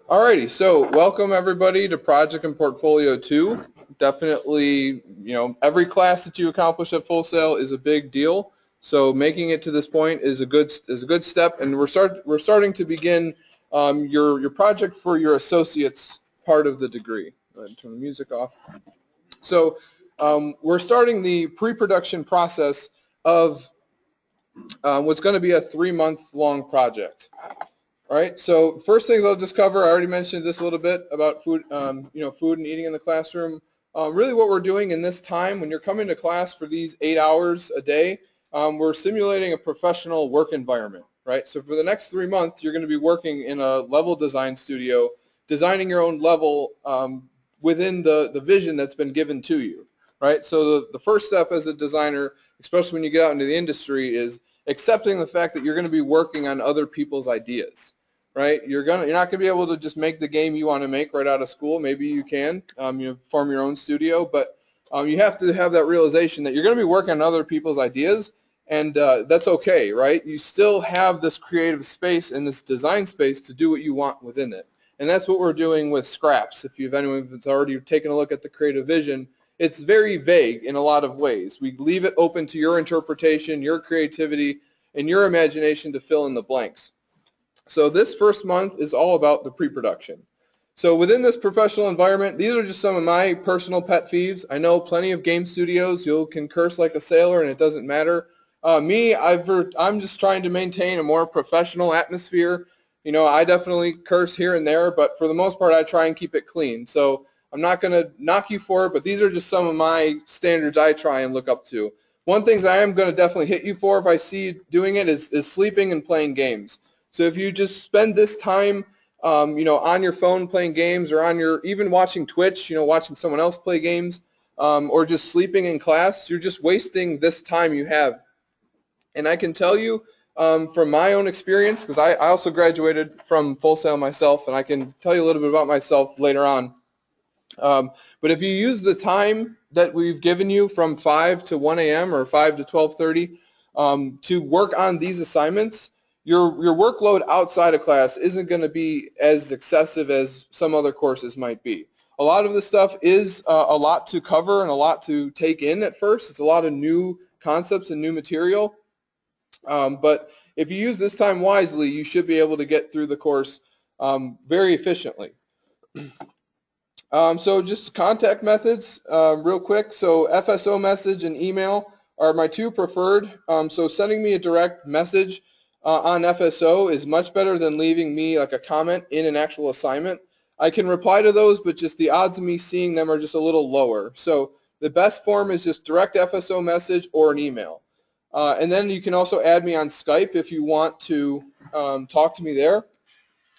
Alrighty, so welcome everybody to Project and Portfolio 2. Definitely, every class that you accomplish at Full Sail is a big deal. So making it to this point is a good step, and we're starting to begin your project for your associate's part of the degree. Go ahead and turn the music off. So we're starting the pre-production process of what's going to be a 3-month-long project. All right, so first things I'll just cover, I already mentioned this a little bit about food, food and eating in the classroom. Really what we're doing in this time, when you're coming to class for these 8 hours a day, we're simulating a professional work environment, right? So for the next 3 months, you're going to be working in a level design studio, designing your own level within the vision that's been given to you, right? So the first step as a designer, especially when you get out into the industry, is accepting the fact that you're going to be working on other people's ideas, right? You're not going to be able to just make the game you want to make right out of school. Maybe you can, form your own studio, but you have to have that realization that you're going to be working on other people's ideas, and that's okay, right? You still have this creative space and this design space to do what you want within it. And that's what we're doing with Scraps. If anyone that's already taken a look at the creative vision, it's very vague in a lot of ways. We leave it open to your interpretation, your creativity, and your imagination to fill in the blanks. So this first month is all about the pre-production. So within this professional environment, these are just some of my personal pet peeves. I know plenty of game studios, you can curse like a sailor and it doesn't matter. I'm just trying to maintain a more professional atmosphere. I definitely curse here and there, but for the most part, I try and keep it clean. So I'm not going to knock you for it, but these are just some of my standards I try and look up to. One thing I am going to definitely hit you for if I see you doing it is sleeping and playing games. So if you just spend this time, on your phone playing games, or even watching Twitch, watching someone else play games, or just sleeping in class, you're just wasting this time you have. And I can tell you from my own experience, because I also graduated from Full Sail myself, and I can tell you a little bit about myself later on. But if you use the time that we've given you from 5 to 1 a.m. or 5 to 12:30 to work on these assignments, your workload outside of class isn't going to be as excessive as some other courses might be. A lot of this stuff is a lot to cover and a lot to take in at first. It's a lot of new concepts and new material. But if you use this time wisely, you should be able to get through the course very efficiently. So just contact methods real quick. So FSO message and email are my two preferred. So sending me a direct message on FSO is much better than leaving me like a comment in an actual assignment. I can reply to those, but just the odds of me seeing them are just a little lower. So the best form is just direct FSO message or an email. And then you can also add me on Skype if you want to talk to me there.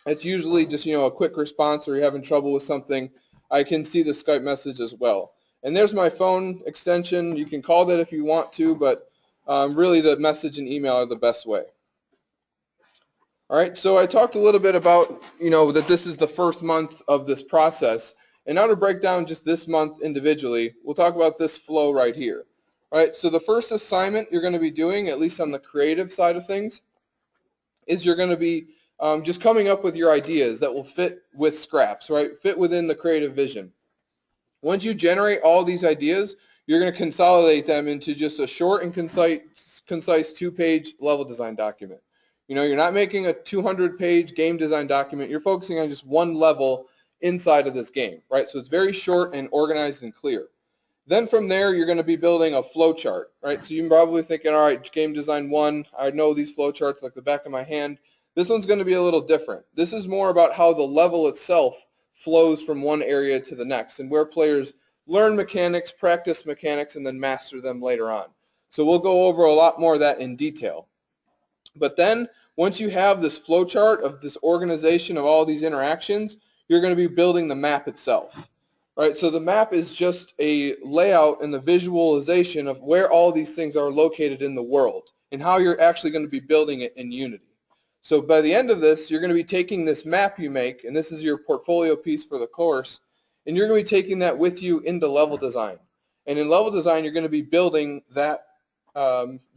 It's usually just, a quick response, or you're having trouble with something. I can see the Skype message as well. And there's my phone extension. You can call that if you want to, but really the message and email are the best way. All right, so I talked a little bit about, that this is the first month of this process. And now to break down just this month individually, we'll talk about this flow right here. All right, so the first assignment you're going to be doing, at least on the creative side of things, is you're going to be just coming up with your ideas that will fit with Scraps, right? Fit within the creative vision. Once you generate all these ideas, you're going to consolidate them into just a short and concise 2-page level design document. You're not making a 200-page game design document. You're focusing on just one level inside of this game, right? So it's very short and organized and clear. Then from there, you're going to be building a flow chart, right? So you're probably thinking, all right, game design 1, I know these flow charts like the back of my hand. This one's going to be a little different. This is more about how the level itself flows from one area to the next, and where players learn mechanics, practice mechanics, and then master them later on. So we'll go over a lot more of that in detail. But then once you have this flow chart of this organization of all these interactions, you're going to be building the map itself. Right, so the map is just a layout and the visualization of where all these things are located in the world and how you're actually going to be building it in Unity. So by the end of this, you're going to be taking this map you make, and this is your portfolio piece for the course, and you're going to be taking that with you into level design. And in level design, you're going to be building that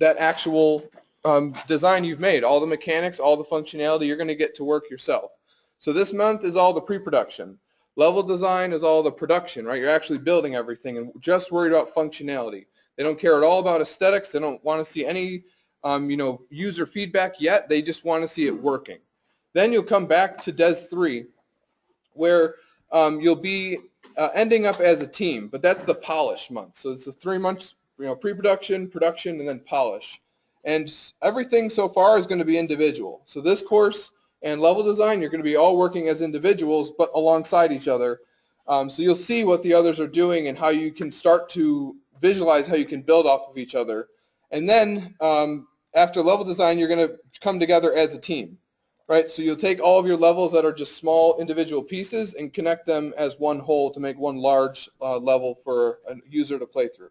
actual design you've made, all the mechanics, all the functionality. You're going to get to work yourself. So this month is all the pre-production. Level design is all the production, right? You're actually building everything and just worried about functionality. They don't care at all about aesthetics. They don't want to see any user feedback yet. They just want to see it working. Then you'll come back to Des 3, where you'll be ending up as a team, but that's the polish month. So it's the 3 months, pre-production, production, and then polish. And everything so far is going to be individual. So this course and level design, you're going to be all working as individuals, but alongside each other. So you'll see what the others are doing and how you can start to visualize how you can build off of each other. And then after level design, you're going to come together as a team, right? So you'll take all of your levels that are just small individual pieces and connect them as one whole to make one large level for a user to play through.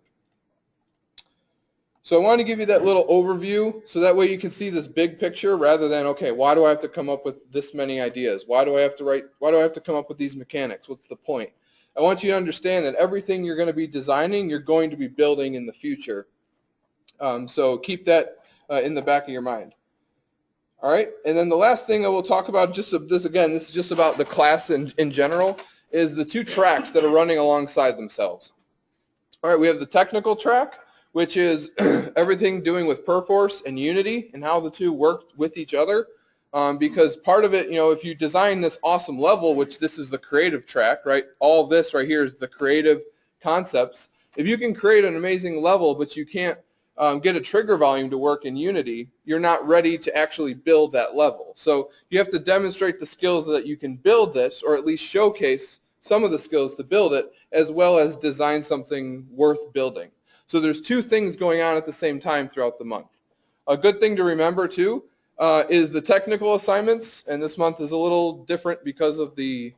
So I want to give you that little overview so that way you can see this big picture rather than, okay, why do I have to come up with this many ideas? Why do I have to come up with these mechanics? What's the point? I want you to understand that everything you're going to be designing, you're going to be building in the future. So keep that in the back of your mind. All right, and then the last thing that we'll talk about, this is just about the class in general, is the 2 tracks that are running alongside themselves. All right, we have the technical track, which is everything doing with Perforce and Unity and how the 2 work with each other. Because part of it, if you design this awesome level, which this is the creative track, right? All of this right here is the creative concepts. If you can create an amazing level, but you can't get a trigger volume to work in Unity, you're not ready to actually build that level. So you have to demonstrate the skills that you can build this, or at least showcase some of the skills to build it, as well as design something worth building. So there's 2 things going on at the same time throughout the month. A good thing to remember too is the technical assignments, and this month is a little different because of the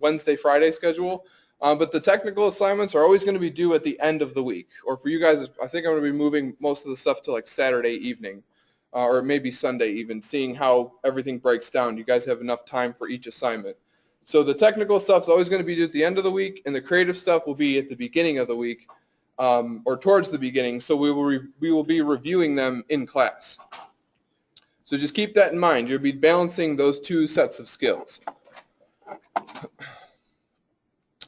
Wednesday-Friday schedule. But the technical assignments are always going to be due at the end of the week. Or for you guys, I think I'm going to be moving most of the stuff to like Saturday evening or maybe Sunday even, seeing how everything breaks down. You guys have enough time for each assignment. So the technical stuff is always going to be due at the end of the week, and the creative stuff will be at the beginning of the week or towards the beginning. So we will be reviewing them in class. So just keep that in mind. You'll be balancing those 2 sets of skills.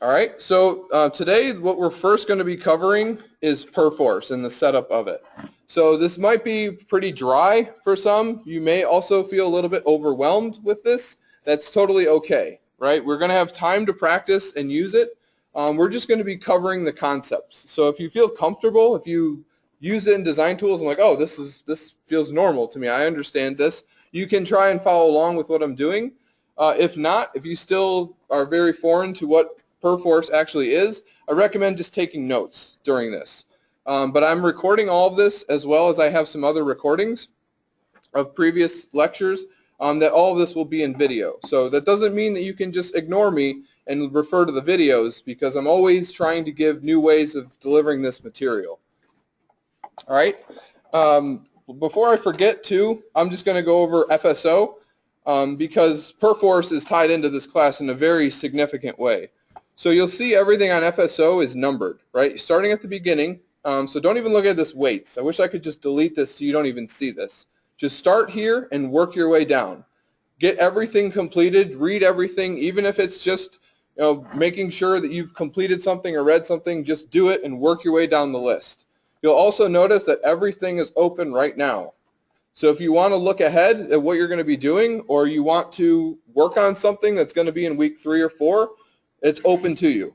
All right, so today what we're first going to be covering is Perforce and the setup of it. So this might be pretty dry for some. You may also feel a little bit overwhelmed with this. That's totally okay, right? We're going to have time to practice and use it. We're just going to be covering the concepts. So if you feel comfortable, if you use it in design tools and like, oh, this feels normal to me, I understand this, you can try and follow along with what I'm doing. If not, if you still are very foreign to what Perforce actually is, I recommend just taking notes during this. But I'm recording all of this as well as I have some other recordings of previous lectures that all of this will be in video. So that doesn't mean that you can just ignore me and refer to the videos, because I'm always trying to give new ways of delivering this material. All right. Before I forget too, I'm just going to go over FSO because Perforce is tied into this class in a very significant way. So you'll see everything on FSO is numbered, right? Starting at the beginning. So don't even look at this weights. I wish I could just delete this so you don't even see this. Just start here and work your way down. Get everything completed, read everything, even if it's just making sure that you've completed something or read something, just do it and work your way down the list. You'll also notice that everything is open right now. So if you want to look ahead at what you're going to be doing, or you want to work on something that's going to be in week 3 or 4, it's open to you.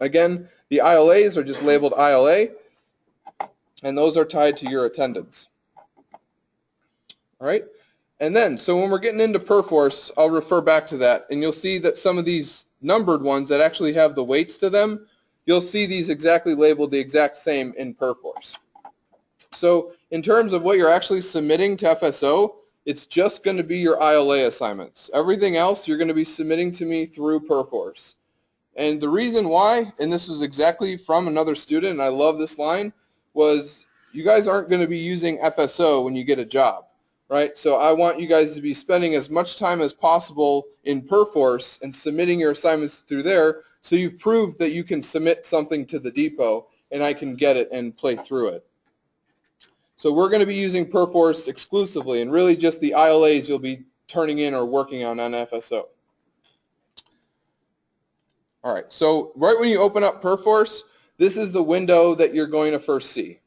Again, the ILAs are just labeled ILA, and those are tied to your attendance. All right? And then, so when we're getting into Perforce, I'll refer back to that, and you'll see that some of these numbered ones that actually have the weights to them, you'll see these exactly labeled the exact same in Perforce. So in terms of what you're actually submitting to FSO, it's just going to be your ILA assignments. Everything else you're going to be submitting to me through Perforce. And the reason why, and this is exactly from another student, and I love this line, was you guys aren't going to be using FSO when you get a job, right? So I want you guys to be spending as much time as possible in Perforce and submitting your assignments through there, so you've proved that you can submit something to the depot and I can get it and play through it. So we're going to be using Perforce exclusively, and really just the ILAs you'll be turning in or working on FSO. All right, so right when you open up Perforce, this is the window that you're going to first see.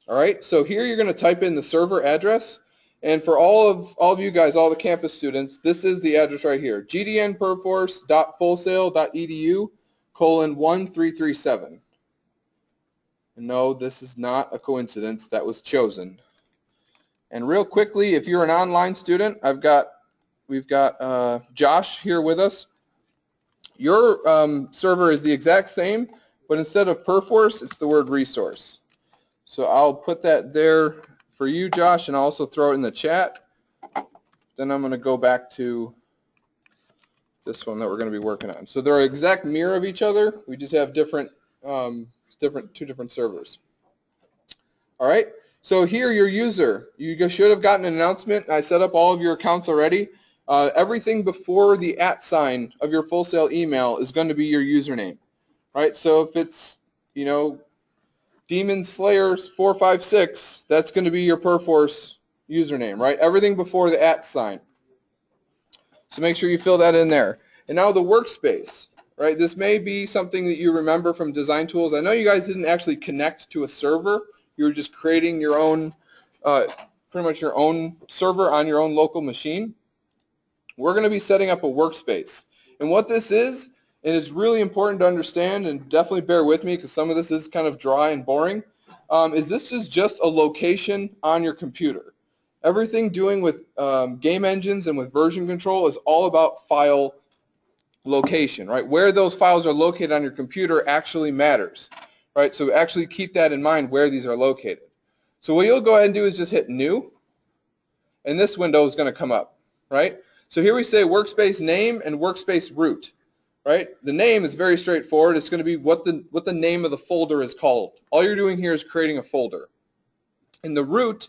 All right, so here you're going to type in the server address, and for all of you guys, all the campus students, this is the address right here, gdnperforce.fullsail.edu:1337. And no, this is not a coincidence. That was chosen. And real quickly, if you're an online student, we've got Josh here with us. Your server is the exact same, but instead of Perforce, it's the word resource. So I'll put that there for you, Josh, and I'll also throw it in the chat. Then I'm going to go back to this one that we're going to be working on. So they're an exact mirror of each other. We just have two different servers. All right. So here, your user, you should have gotten an announcement. I set up all of your accounts already. Everything before the @ sign of your Full Sail email is going to be your username. Right. So if it's, you know, Demon Slayers 456, that's going to be your Perforce username, right? Everything before the @ sign. So make sure you fill that in there. And now the workspace, right? This may be something that you remember from design tools. I know you guys didn't actually connect to a server. You were just creating your own, pretty much your own server on your own local machine. We're going to be setting up a workspace. And what this is, and it's really important to understand, and definitely bear with me because some of this is kind of dry and boring, is this is just a location on your computer. Everything doing with game engines and with version control is all about file location, right? Where those files are located on your computer actually matters, right? So actually keep that in mind where these are located. So what you'll go ahead and do is just hit New, and this window is going to come up, right? So here we say workspace name and workspace root. Right? The name is very straightforward. It's going to be what the name of the folder is called. All you're doing here is creating a folder. And the root,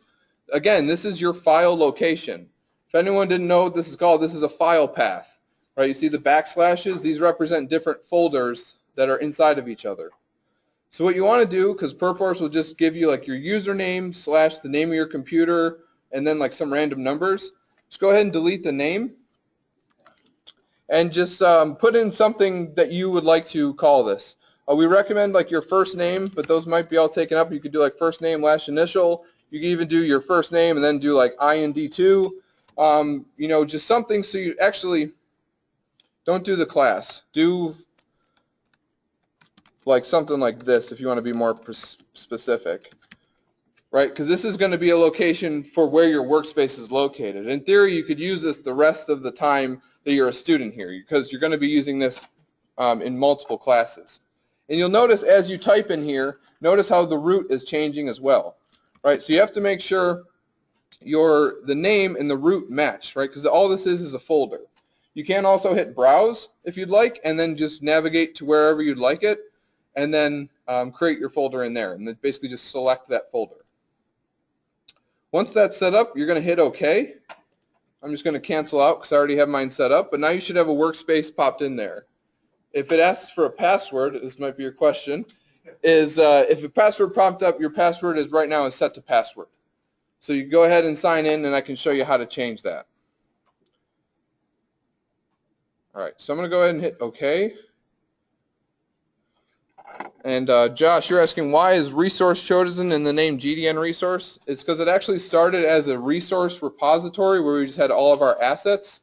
again, this is your file location. If anyone didn't know what this is called, this is a file path. Right? You see the backslashes? These represent different folders that are inside of each other. So what you want to do, because Perforce will just give you like your username / the name of your computer and then like some random numbers, just go ahead and delete the name. And just put in something that you would like to call this. We recommend like your first name, but those might be all taken up. You could do like first name, last initial. You can even do your first name and then do like IND2. You know, just something so you actually don't do the class. Do like something like this if you want to be more specific. Right? Because this is going to be a location for where your workspace is located. In theory, you could use this the rest of the time that you're a student here because you're going to be using this in multiple classes. And you'll notice as you type in here, notice how the root is changing as well. Right? So you have to make sure the name and the root match, right? Because all this is a folder. You can also hit Browse if you'd like and then just navigate to wherever you'd like it and then create your folder in there and then basically just select that folder. Once that's set up, you're going to hit OK. I'm just going to cancel out because I already have mine set up, but now you should have a workspace popped in there. If it asks for a password, this might be your question, is if a password popped up, your password is right now is set to password. So you go ahead and sign in and I can show you how to change that. All right, so I'm going to go ahead and hit OK. And Josh, you're asking why is resource chosen in the name GDN resource? It's because it actually started as a resource repository where we just had all of our assets,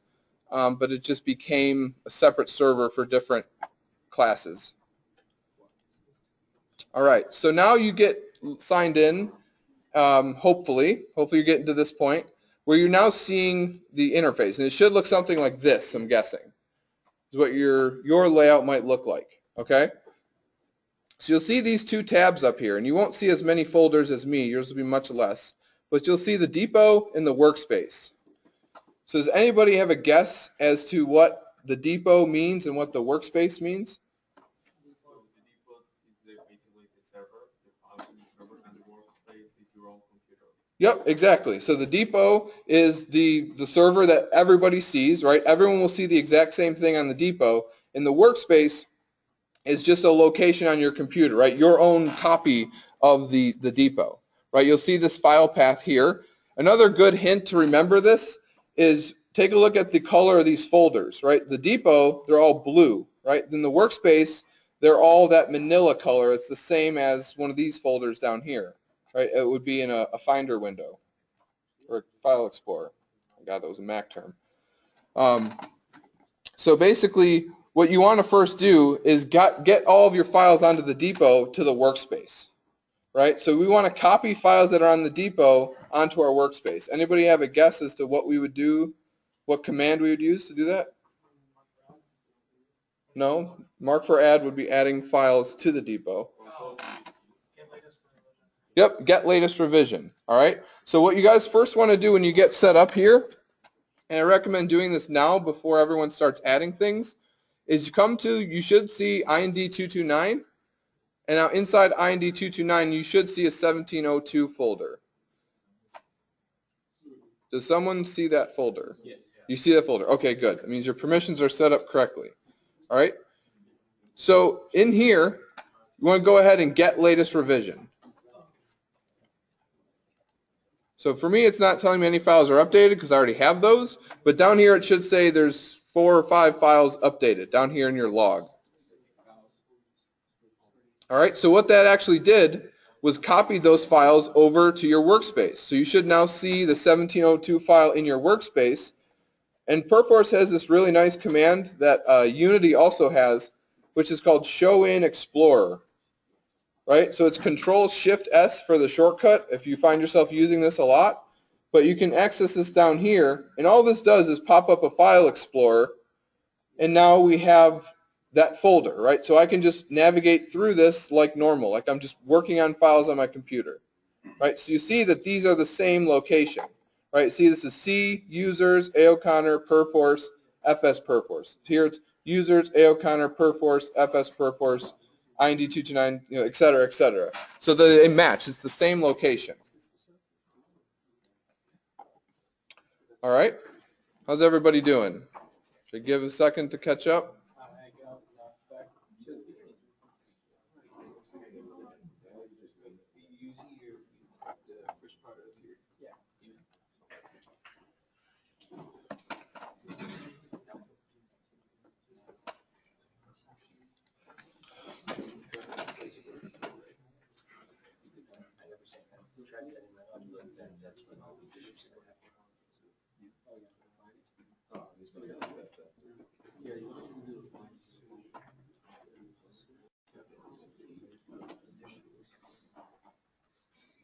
but it just became a separate server for different classes. All right, so now you get signed in, hopefully you're getting to this point where you're now seeing the interface, and it should look something like this, I'm guessing, is what your layout might look like, okay? So you'll see these two tabs up here, and you won't see as many folders as me. Yours will be much less. But you'll see the depot and the workspace. So does anybody have a guess as to what the depot means and what the workspace means? The depot is basically the server, the function server, and the workspace is your own computer. Yep, exactly. So the depot is the server that everybody sees, right? Everyone will see the exact same thing on the depot. And the workspace is just a location on your computer, right? Your own copy of the depot, right? You'll see this file path here. Another good hint to remember this is take a look at the color of these folders, right? The depot, they're all blue, right? Then the workspace, they're all that manila color. It's the same as one of these folders down here, right? It would be in a Finder window or a File Explorer. God, that was a Mac term. So basically, what you want to first do is get all of your files onto the depot to the workspace, right? So we want to copy files that are on the depot onto our workspace. Anybody have a guess as to what we would do, what command we would use to do that? No? Mark for add would be adding files to the depot. Yep, get latest revision. All right. So what you guys first want to do when you get set up here, and I recommend doing this now before everyone starts adding things, is you should see IND 229, and now inside IND 229 you should see a 1702 folder. Does someone see that folder? Yes. You see that folder? Okay, good. It means your permissions are set up correctly. All right. So in here, you want to go ahead and get latest revision. So for me, it's not telling me any files are updated because I already have those. But down here, it should say there's 4 or 5 files updated down here in your log. All right. So what that actually did was copied those files over to your workspace. So you should now see the 1702 file in your workspace. And Perforce has this really nice command that Unity also has, which is called Show in Explorer. Right? So it's Control-Shift-S for the shortcut if you find yourself using this a lot. But you can access this down here, and all this does is pop up a file explorer, and now we have that folder, right? So I can just navigate through this like normal, like I'm just working on files on my computer, right? So you see that these are the same location, right? See, this is C, users, A. O'Connor, Perforce, FS Perforce. Here it's users, A. O'Connor, Perforce, FS Perforce, IND 229, et cetera, et cetera. So they match. It's the same location. All right. How's everybody doing? Should I give a second to catch up?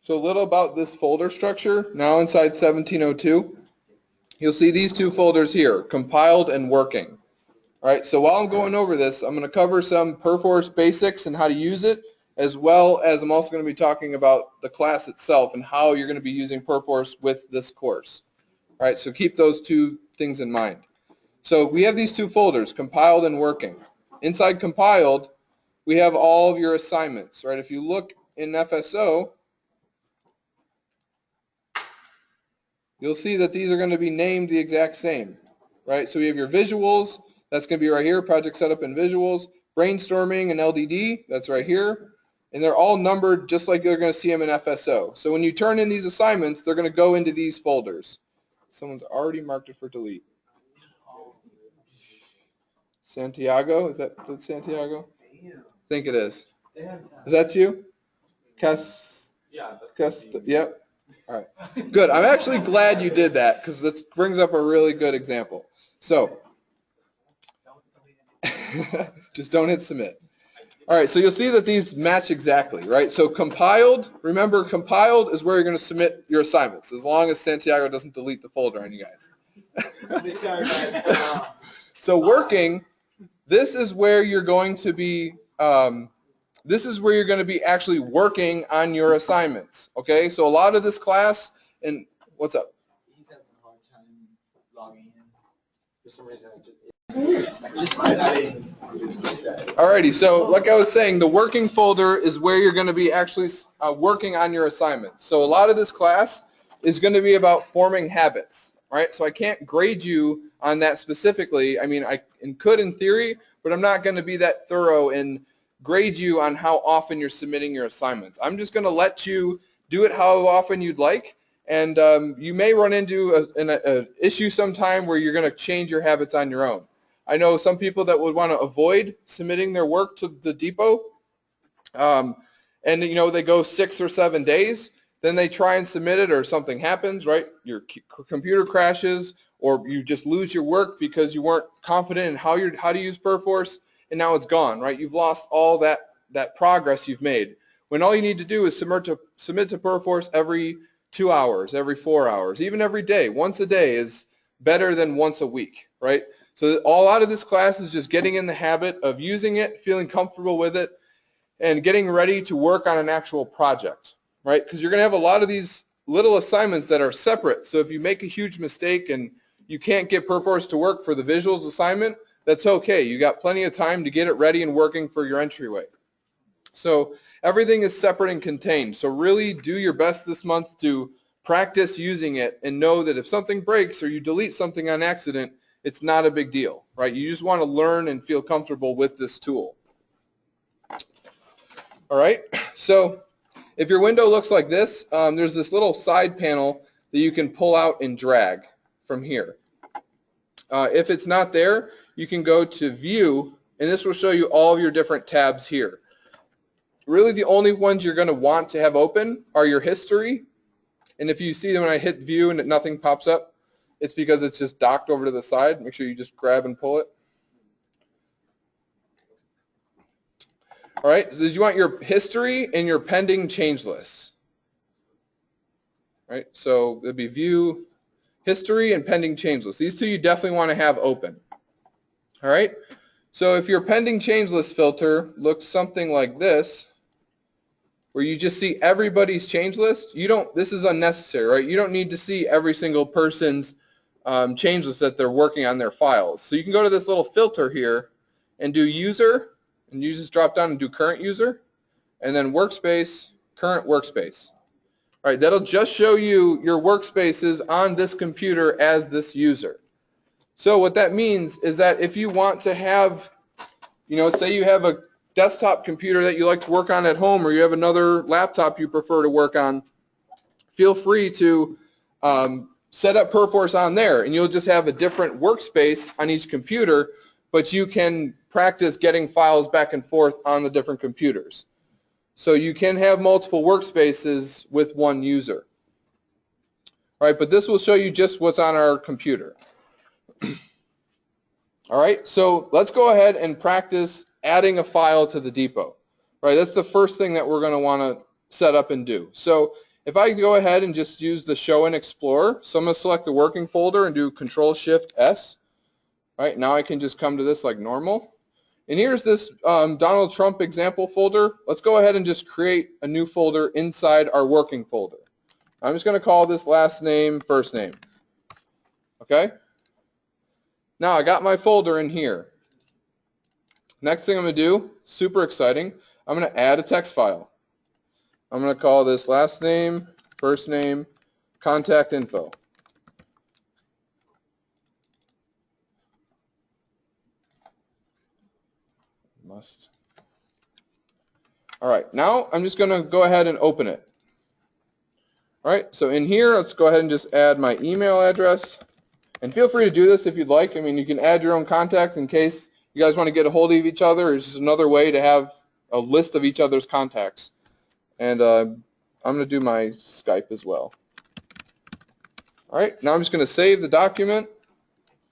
So a little about this folder structure. Now inside 1702, you'll see these 2 folders here, compiled and working. All right, so while I'm going over this, I'm going to cover some Perforce basics and how to use it, as well as I'm also going to be talking about the class itself and how you're going to be using Perforce with this course. All right, so keep those 2 things in mind. So we have these 2 folders, compiled and working. Inside compiled, we have all of your assignments, right? If you look in FSO, you'll see that these are going to be named the exact same, right? So we have your visuals, that's going to be right here, project setup and visuals, brainstorming and LDD, that's right here, and they're all numbered just like you're going to see them in FSO. So when you turn in these assignments, they're going to go into these folders. Someone's already marked it for delete. Santiago, is that Santiago? I think it is. Is that you? Yep. All right. Good. I'm actually glad you did that because this brings up a really good example. So just don't hit submit. All right. So you'll see that these match exactly, right? So compiled, remember compiled is where you're going to submit your assignments as long as Santiago doesn't delete the folder on you guys. So working, this is where you're going to be actually working on your assignments, okay? So a lot of this class, and what's up? He's having a hard time logging in. For some reason, Alrighty, so like I was saying, the working folder is where you're going to be actually working on your assignments. So a lot of this class is going to be about forming habits, right? So I can't grade you on that specifically. I mean, I could in theory, but I'm not going to be that thorough and grade you on how often you're submitting your assignments. I'm just going to let you do it how often you'd like, And you may run into an issue sometime where you're going to change your habits on your own. I know some people that would want to avoid submitting their work to the depot, and they go 6 or 7 days, then they try and submit it or something happens, right? Your computer crashes or you just lose your work because you weren't confident in how to use Perforce, and now it's gone, right? You've lost all that progress you've made. When all you need to do is submit to Perforce every 2 hours, every 4 hours, even every day. Once a day is better than once a week, right? So a lot of this class is just getting in the habit of using it, feeling comfortable with it, and getting ready to work on an actual project, right? Because you're going to have a lot of these little assignments that are separate. So if you make a huge mistake and you can't get Perforce to work for the visuals assignment, that's okay. You got plenty of time to get it ready and working for your entryway. So everything is separate and contained. So really do your best this month to practice using it and know that if something breaks or you delete something on accident, it's not a big deal, right? You just want to learn and feel comfortable with this tool. All right, so if your window looks like this, there's this little side panel that you can pull out and drag from here. If it's not there, you can go to View, and this will show you all of your different tabs here. Really the only ones you're going to want to have open are your history, and if you see them when I hit View and nothing pops up, it's because it's just docked over to the side. Make sure you just grab and pull it. All right, so you want your history and your pending change lists. Right, so it'd be View, History, and Pending Change List. These two you definitely want to have open. All right, so if your pending change list filter looks something like this, where you just see everybody's change list, this is unnecessary, right? You don't need to see every single person's change list that they're working on their files. So you can go to this little filter here and do User, and you just drop down and do Current User, and then Workspace, Current Workspace. All right, that'll just show you your workspaces on this computer as this user. So what that means is that if you want to have, say you have a desktop computer that you like to work on at home, or you have another laptop you prefer to work on, feel free to set up Perforce on there, and you'll just have a different workspace on each computer, but you can practice getting files back and forth on the different computers. So you can have multiple workspaces with one user. All right, but this will show you just what's on our computer. All right, so let's go ahead and practice adding a file to the depot. All right, that's the first thing that we're going to want to set up and do. So if I go ahead and just use the Show and Explore, so I'm going to select the working folder and do Control-Shift-S. All right, now I can just come to this like normal. And here's this Donald Trump example folder. Let's go ahead and just create a new folder inside our working folder. I'm just going to call this last name, first name. Okay? Now I got my folder in here. Next thing I'm going to do, super exciting, I'm going to add a text file. I'm going to call this last name, first name, contact info. All right, now I'm just going to go ahead and open it. All right, so in here, let's go ahead and just add my email address. And feel free to do this if you'd like. I mean, you can add your own contacts in case you guys want to get a hold of each other. It's just another way to have a list of each other's contacts. And I'm going to do my Skype as well. All right, now I'm just going to save the document,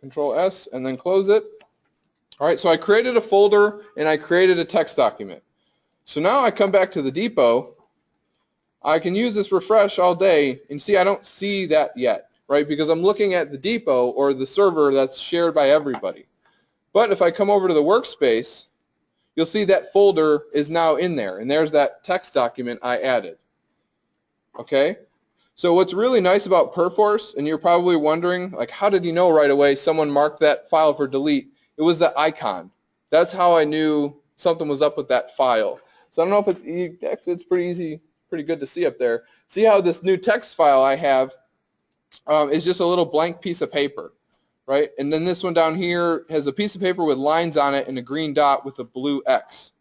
Control-S, and then close it. All right, so I created a folder and I created a text document. So now I come back to the depot. I can use this refresh all day and see I don't see that yet, right? Because I'm looking at the depot or the server that's shared by everybody. But if I come over to the workspace, you'll see that folder is now in there, and there's that text document I added. Okay? So what's really nice about Perforce, and you're probably wondering, like, how did you know right away someone marked that file for delete? It was the icon. That's how I knew something was up with that file. So I don't know if it's pretty easy, pretty good to see up there. See how this new text file I have is just a little blank piece of paper, right? And then this one down here has a piece of paper with lines on it and a green dot with a blue X.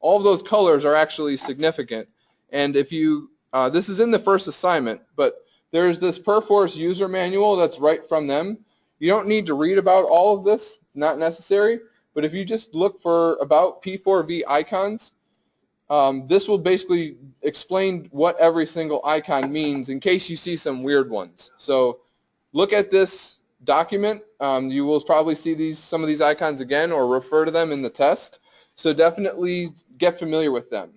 All of those colors are actually significant. And if you, this is in the first assignment, but there's this Perforce user manual that's right from them. You don't need to read about all of this, not necessary, but if you just look for about P4V icons, this will basically explain what every single icon means in case you see some weird ones. So look at this document. You will probably see some of these icons again or refer to them in the test. So definitely get familiar with them.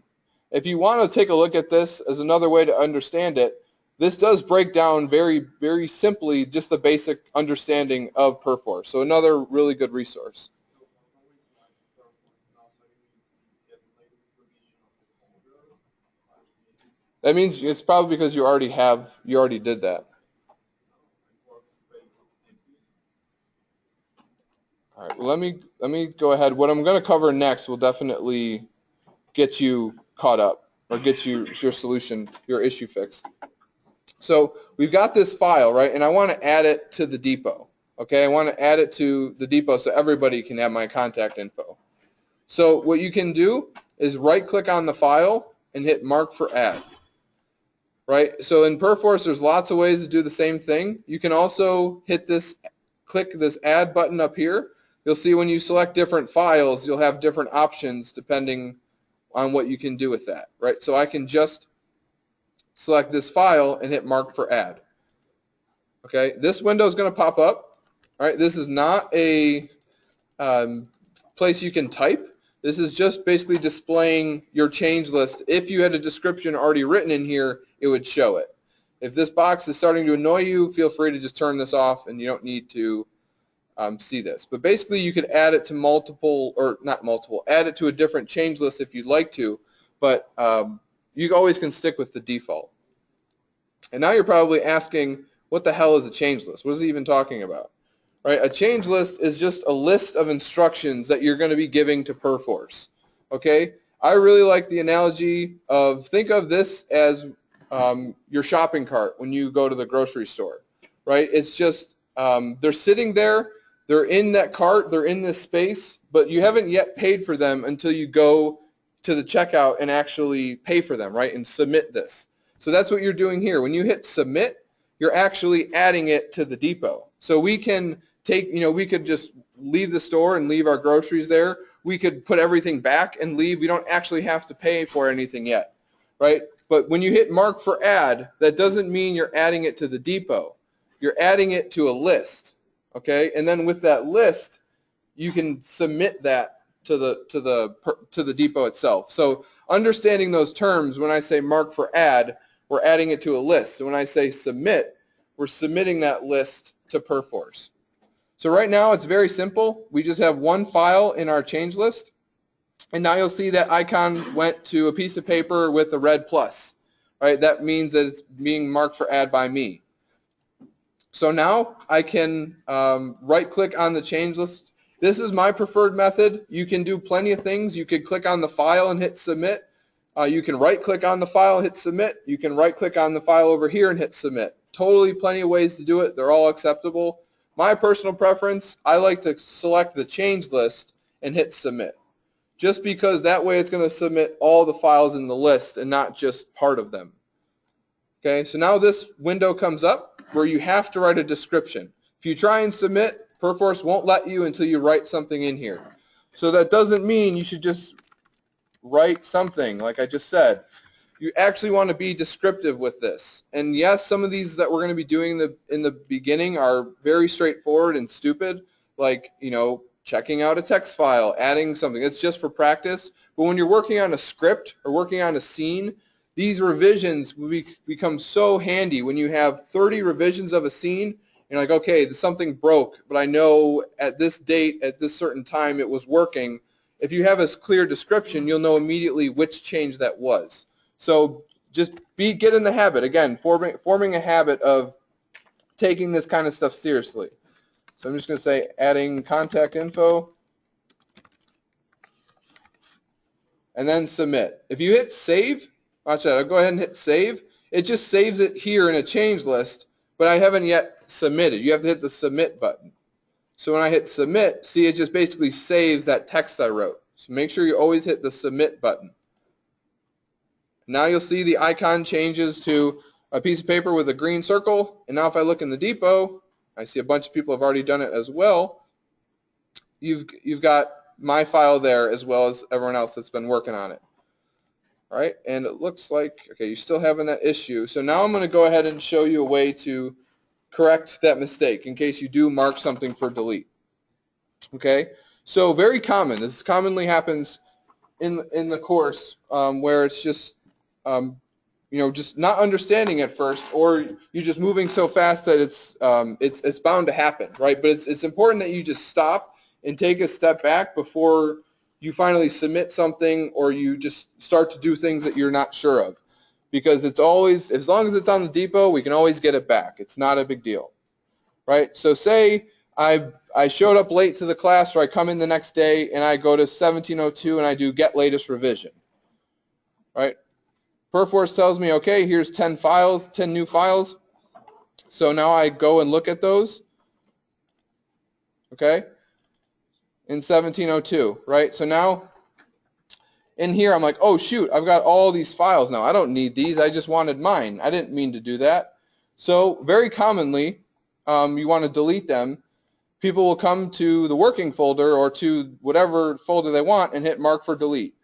If you want to take a look at this as another way to understand it, this does break down very, very simply just the basic understanding of Perforce. So another really good resource. That means it's probably because you already did that. All right, well, let me go ahead. What I'm going to cover next will definitely get you caught up or get you your solution, your issue fixed. So we've got this file, right, and I want to add it to the depot. Okay, I want to add it to the depot so everybody can have my contact info. So what you can do is right-click on the file and hit Mark for Add. Right, so in Perforce, there's lots of ways to do the same thing. You can also hit this, click this Add button up here. You'll see when you select different files, you'll have different options depending on what you can do with that. Right, so I can just select this file and hit Mark for Add. Okay, this window is going to pop up. All right, this is not a place you can type. This is just basically displaying your change list. If you had a description already written in here, it would show it. If this box is starting to annoy you, feel free to just turn this off and you don't need to see this. But basically you could add it to multiple, or not multiple, add it to a different change list if you'd like to, but you always can stick with the default. And now you're probably asking, what the hell is a change list? What is he even talking about? Right, a change list is just a list of instructions that you're going to be giving to Perforce. Okay, I really like the analogy of, think of this as your shopping cart when you go to the grocery store. Right, it's just they're sitting there, they're in that cart, they're in this space, but you haven't yet paid for them until you go to the checkout and actually pay for them, right, and submit this. So that's what you're doing here. When you hit submit, you're actually adding it to the depot. So we can take, we could just leave the store and leave our groceries there. We could put everything back and leave. We don't actually have to pay for anything yet, right? But when you hit Mark for Add, that doesn't mean you're adding it to the depot. You're adding it to a list, okay? And then with that list, you can submit that to the depot itself. So understanding those terms, when I say Mark for Add, we're adding it to a list. So when I say submit, we're submitting that list to Perforce. So right now it's very simple. We just have one file in our change list, and now you'll see that icon went to a piece of paper with a red plus. Right? That means that it's being marked for add by me. So now I can right-click on the change list. This is my preferred method. You can do plenty of things. You could click on the file and hit submit. You can right-click on the file and hit submit. You can right-click on the file over here and hit submit. Totally plenty of ways to do it. They're all acceptable. My personal preference, I like to select the change list and hit submit, just because that way it's going to submit all the files in the list and not just part of them. Okay, so now this window comes up where you have to write a description. If you try and submit, Perforce won't let you until you write something in here. So that doesn't mean you should just write something like I just said. You actually want to be descriptive with this. And yes, some of these that we're going to be doing in the beginning are very straightforward and stupid, like, checking out a text file, adding something. It's just for practice. But when you're working on a script or working on a scene, these revisions will become so handy when you have 30 revisions of a scene. You're like, okay, something broke, but I know at this date, at this certain time, it was working. If you have a clear description, you'll know immediately which change that was. So just get in the habit, again, forming a habit of taking this kind of stuff seriously. So I'm just going to say adding contact info and then submit. If you hit save, watch that, I'll go ahead and hit save. It just saves it here in a change list, but I haven't yet submitted. You have to hit the submit button. So when I hit submit, see, it just basically saves that text I wrote. So make sure you always hit the submit button. Now you'll see the icon changes to a piece of paper with a green circle, and now if I look in the depot, I see a bunch of people have already done it as well. You've got my file there as well as everyone else that's been working on it. All right, and it looks like, okay, you're still having that issue. So now I'm going to go ahead and show you a way to correct that mistake in case you do mark something for delete. Okay, so very common. This commonly happens in the course where it's just just not understanding at first, or you're just moving so fast that it's bound to happen, right? But it's important that you just stop and take a step back before you finally submit something, or you just start to do things that you're not sure of, because it's always, as long as it's on the depot, we can always get it back. It's not a big deal, right? So say I showed up late to the class, or I come in the next day and I go to 1702 and I do get latest revision, right? Perforce tells me, okay, here's 10 files, 10 new files. So now I go and look at those, okay, in 1702, right? So now in here I'm like, oh shoot, I've got all these files now. I don't need these. I just wanted mine. I didn't mean to do that. So very commonly, you want to delete them. People will come to the working folder or to whatever folder they want and hit mark for delete.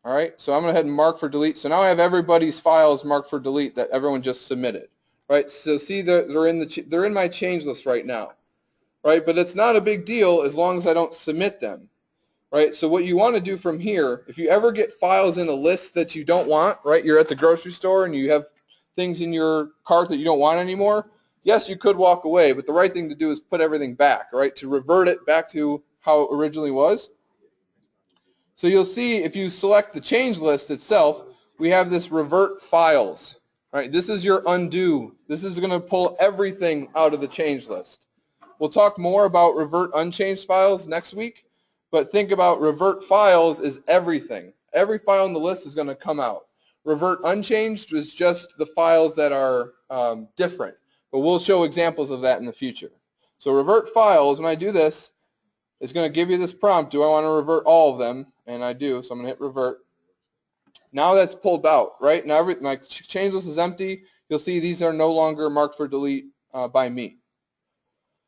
All right, so I'm going to go ahead and mark for delete. So now I have everybody's files marked for delete that everyone just submitted. Right, so see they're in my change list right now. Right, but it's not a big deal as long as I don't submit them. Right, so what you want to do from here, if you ever get files in a list that you don't want, right, you're at the grocery store and you have things in your cart that you don't want anymore, yes, you could walk away, but the right thing to do is put everything back, right, to revert it back to how it originally was. So you'll see if you select the change list itself, we have this revert files. Right, this is your undo. This is going to pull everything out of the change list. We'll talk more about revert unchanged files next week, but think about revert files is everything. Every file in the list is going to come out. Revert unchanged is just the files that are different, but we'll show examples of that in the future. So revert files, when I do this, it's going to give you this prompt, do I want to revert all of them? And I do, so I'm going to hit revert. Now that's pulled out, right? Now my change list is empty. You'll see these are no longer marked for delete by me.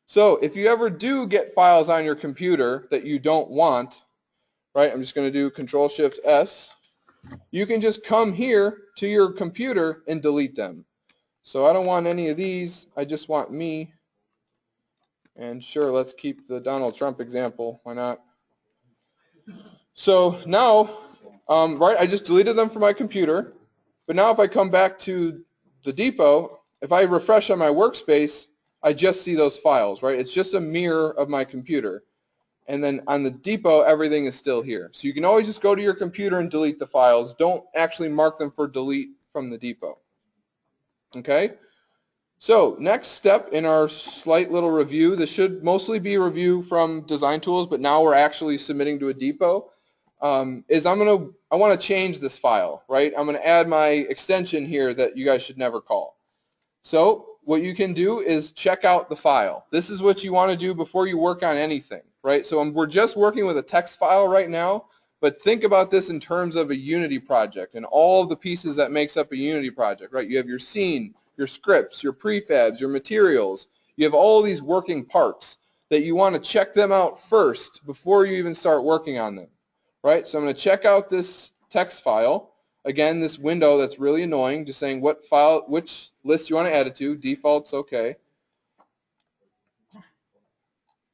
So if you ever do get files on your computer that you don't want, right, I'm just going to do Control-Shift-S. You can just come here to your computer and delete them. So I don't want any of these. I just want me. And sure, let's keep the Donald Trump example. Why not? So now, right, I just deleted them from my computer. But now if I come back to the depot, if I refresh on my workspace, I just see those files, right? It's just a mirror of my computer. And then on the depot, everything is still here. So you can always just go to your computer and delete the files. Don't actually mark them for delete from the depot. Okay? So next step in our slight little review, this should mostly be a review from design tools, but now we're actually submitting to a depot, is I want to change this file, right? I'm going to add my extension here that you guys should never call. So what you can do is check out the file. This is what you want to do before you work on anything, right? So we're just working with a text file right now, but think about this in terms of a Unity project and all of the pieces that makes up a Unity project, right? You have your scene, your scripts, your prefabs, your materials. You have all these working parts that you want to check them out first before you even start working on them, right? So I'm going to check out this text file. Again, this window that's really annoying, just saying what file, which list you want to add it to. Default's okay.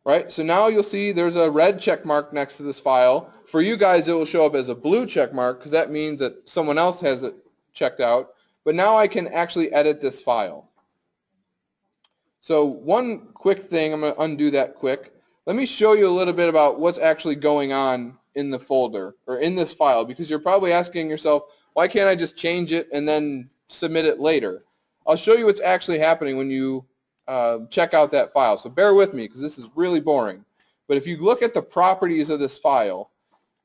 Right, so now you'll see there's a red check mark next to this file. For you guys, it will show up as a blue check mark because that means that someone else has it checked out. But now I can actually edit this file. So one quick thing, I'm going to undo that quick. Let me show you a little bit about what's actually going on in the folder or in this file, because you're probably asking yourself, why can't I just change it and then submit it later? I'll show you what's actually happening when you check out that file. So bear with me because this is really boring. But if you look at the properties of this file,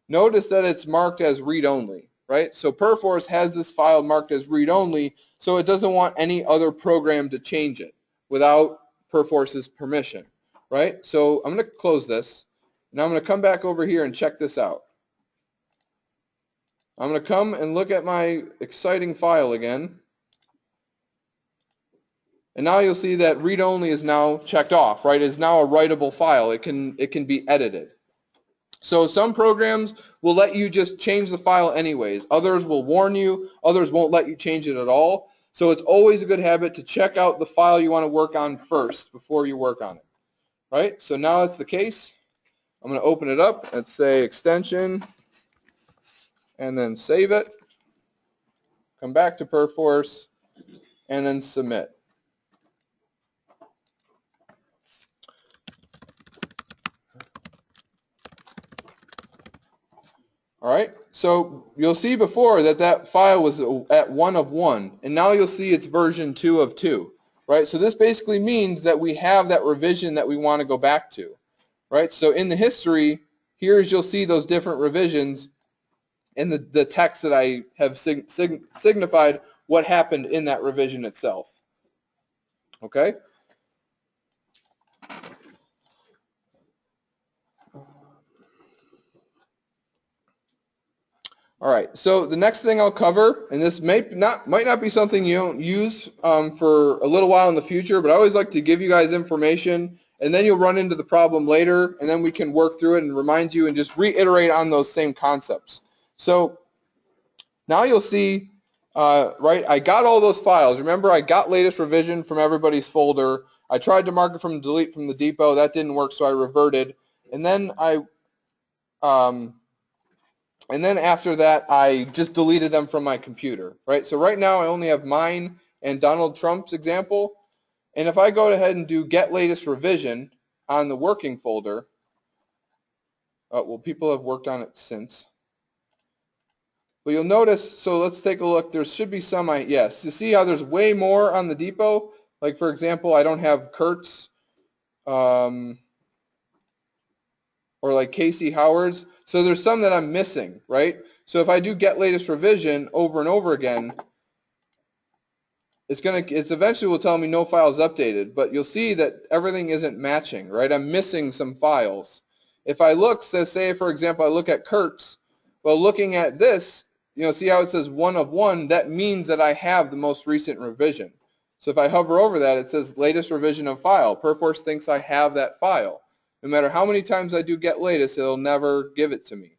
notice that it's marked as read-only, right? So Perforce has this file marked as read-only, so it doesn't want any other program to change it without Perforce's permission, right? So I'm going to close this. Now I'm going to come back over here and check this out. I'm going to come and look at my exciting file again. And now you'll see that read-only is now checked off, right? It's now a writable file. It can be edited. So some programs will let you just change the file anyways. Others will warn you. Others won't let you change it at all. So it's always a good habit to check out the file you want to work on first before you work on it, right? So now that's the case. I'm going to open it up and say extension and then save it. Come back to Perforce and then submit. All right, so you'll see before that file was at 1 of 1, and now you'll see it's version 2 of 2, right? So this basically means that we have that revision that we want to go back to, right? So in the history, here's you'll see those different revisions in the text that I have signified what happened in that revision itself, okay? All right, so the next thing I'll cover, and this might not be something you don't use for a little while in the future, but I always like to give you guys information, and then you'll run into the problem later, and then we can work through it and remind you and just reiterate on those same concepts. So now you'll see, right, I got all those files. Remember, I got latest revision from everybody's folder. I tried to mark it from delete from the depot. That didn't work, so I reverted. And then after that, I just deleted them from my computer, right? So right now, I only have mine and Donald Trump's example. And if I go ahead and do get latest revision on the working folder, well, people have worked on it since. But you'll notice, so let's take a look. There should be some, yes. You see how there's way more on the depot? Like, for example, I don't have Kurt's or like Casey Howard's. So there's some that I'm missing, right? So if I do get latest revision over and over again, it's eventually will tell me no files updated, but you'll see that everything isn't matching, right? I'm missing some files. If I look, so say for example, I look at Kurt's, well, looking at this, see how it says 1 of 1, that means that I have the most recent revision. So if I hover over that, it says latest revision of file. Perforce thinks I have that file. No matter how many times I do get latest, it'll never give it to me.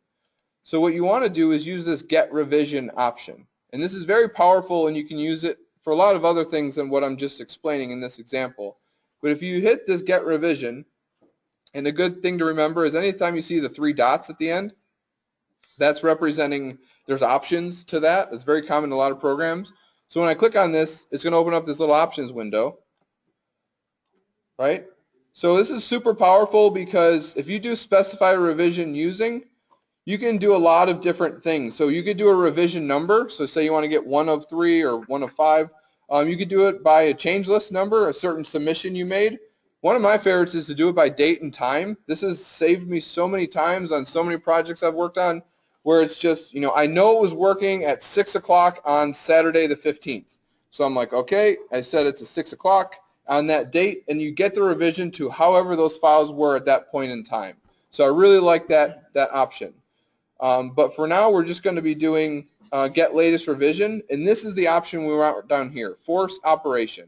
So what you want to do is use this get revision option. And this is very powerful, and you can use it for a lot of other things than what I'm just explaining in this example. But if you hit this get revision, and the good thing to remember is anytime you see the 3 dots at the end, that's representing there's options to that. It's very common in a lot of programs. So when I click on this, it's going to open up this little options window, right? So this is super powerful because if you do specify a revision using, you can do a lot of different things. So you could do a revision number. So say you want to get 1 of 3 or 1 of 5. You could do it by a change list number, a certain submission you made. One of my favorites is to do it by date and time. This has saved me so many times on so many projects I've worked on where it's just, I know it was working at 6 o'clock on Saturday the 15th. So I'm like, okay, I said it's at 6 o'clock on that date, and you get the revision to however those files were at that point in time. So I really like that option. But for now, we're just going to be doing get latest revision, and this is the option we want down here, force operation.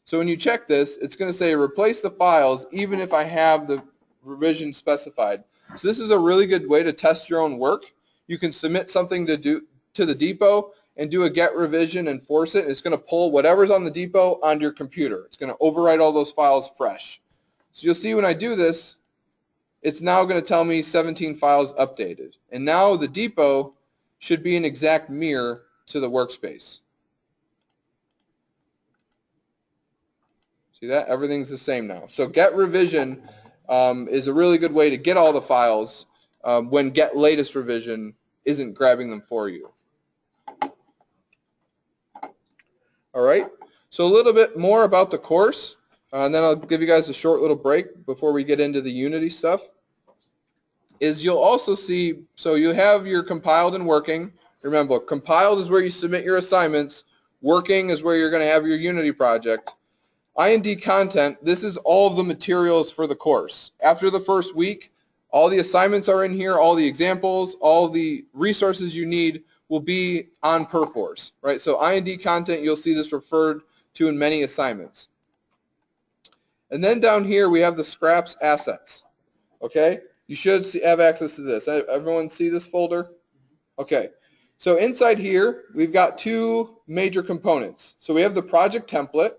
So when you check this, it's going to say replace the files even if I have the revision specified. So this is a really good way to test your own work. You can submit something to the depot and do a get revision and force it, and it's going to pull whatever's on the depot onto your computer. It's going to overwrite all those files fresh. So you'll see when I do this, it's now going to tell me 17 files updated. And now the depot should be an exact mirror to the workspace. See that? Everything's the same now. So get revision is a really good way to get all the files when get latest revision isn't grabbing them for you. All right. So a little bit more about the course, and then I'll give you guys a short little break before we get into the Unity stuff. Is you'll also see, so you have your compiled and working. Remember, compiled is where you submit your assignments. Working is where you're going to have your Unity project. I&D content, this is all of the materials for the course. After the first week, all the assignments are in here, all the examples, all the resources you need will be on Perforce, right? So I&D content, you'll see this referred to in many assignments. And then down here we have the scraps assets. Okay, you should have access to this. Everyone see this folder? Okay, so inside here we've got two major components. So we have the project template.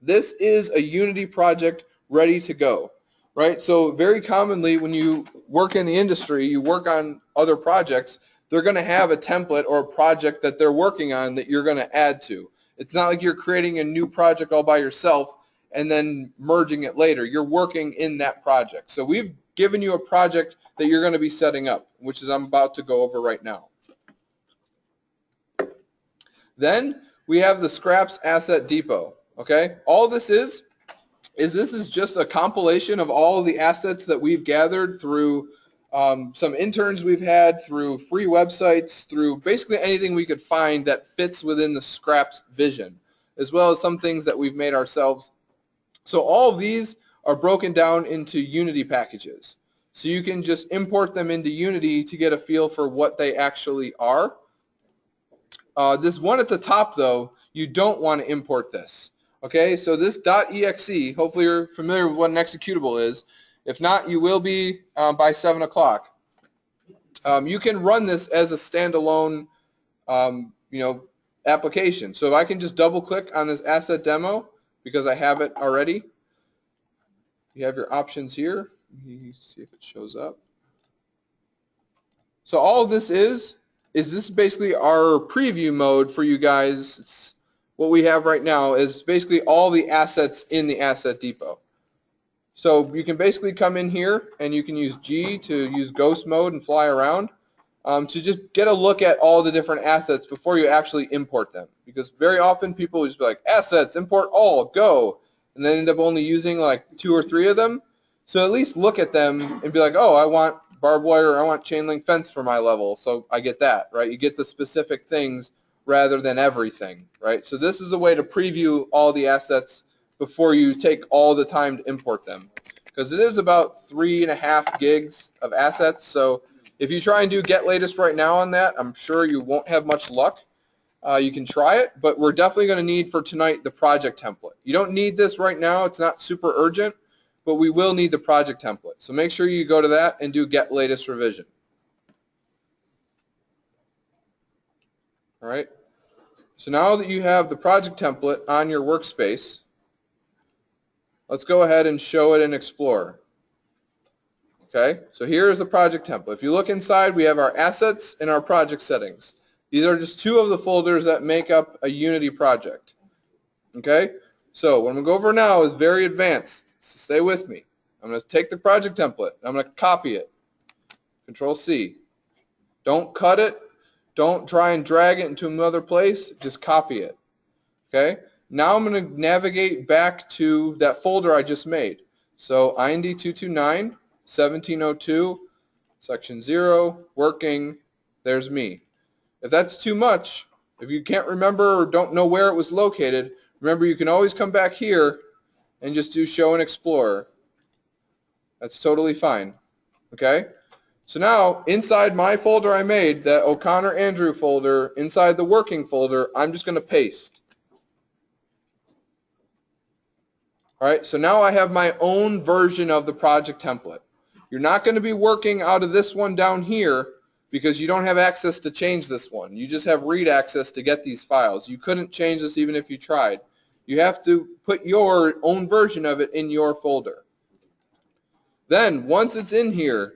This is a Unity project ready to go, right? So very commonly when you work in the industry, you work on other projects, they're going to have a template or a project that they're working on that you're going to add to. It's not like you're creating a new project all by yourself and then merging it later. You're working in that project. So we've given you a project that you're going to be setting up, which is I'm about to go over right now. Then we have the Scraps Asset Depot. Okay, all this is just a compilation of all of the assets that we've gathered through some interns we've had, through free websites, through basically anything we could find that fits within the Scraps vision, as well as some things that we've made ourselves. So all of these are broken down into Unity packages. So you can just import them into Unity to get a feel for what they actually are. This one at the top, though, you don't want to import this. Okay, so this .exe, hopefully you're familiar with what an executable is. If not, you will be by 7 o'clock. You can run this as a standalone application. So if I can just double click on this asset demo, because I have it already, you have your options here. Let me see if it shows up. So all this is this basically our preview mode for you guys. It's what we have right now is basically all the assets in the Asset Depot. So you can basically come in here and you can use G to use ghost mode and fly around to just get a look at all the different assets before you actually import them. Because very often people will just be like, assets, import all, go. And then end up only using like 2 or 3 of them. So at least look at them and be like, oh, I want barbed wire, or I want chain link fence for my level. So I get that, right? You get the specific things rather than everything, right? So this is a way to preview all the assets before you take all the time to import them, because it is about 3.5 gigs of assets. So if you try and do get latest right now on that, I'm sure you won't have much luck. You can try it, but we're definitely going to need for tonight the project template. You don't need this right now. It's not super urgent, but we will need the project template. So make sure you go to that and do get latest revision. All right. So now that you have the project template on your workspace, let's go ahead and show it in Explorer. Okay, so here is the project template. If you look inside, we have our assets and our project settings. These are just 2 of the folders that make up a Unity project. Okay, so what I'm going to go over now is very advanced, so stay with me. I'm going to take the project template. I'm going to copy it. Control-C. Don't cut it. Don't try and drag it into another place. Just copy it. Okay? Now I'm going to navigate back to that folder I just made. So IND 229, 1702, section 0, working, there's me. If that's too much, if you can't remember or don't know where it was located, remember you can always come back here and just do show in Explorer. That's totally fine. Okay? So now, inside my folder I made, that O'Connor Andrew folder, inside the working folder, I'm just going to paste. All right, so now I have my own version of the project template. You're not going to be working out of this one down here because you don't have access to change this one. You just have read access to get these files. You couldn't change this even if you tried. You have to put your own version of it in your folder. Then, once it's in here,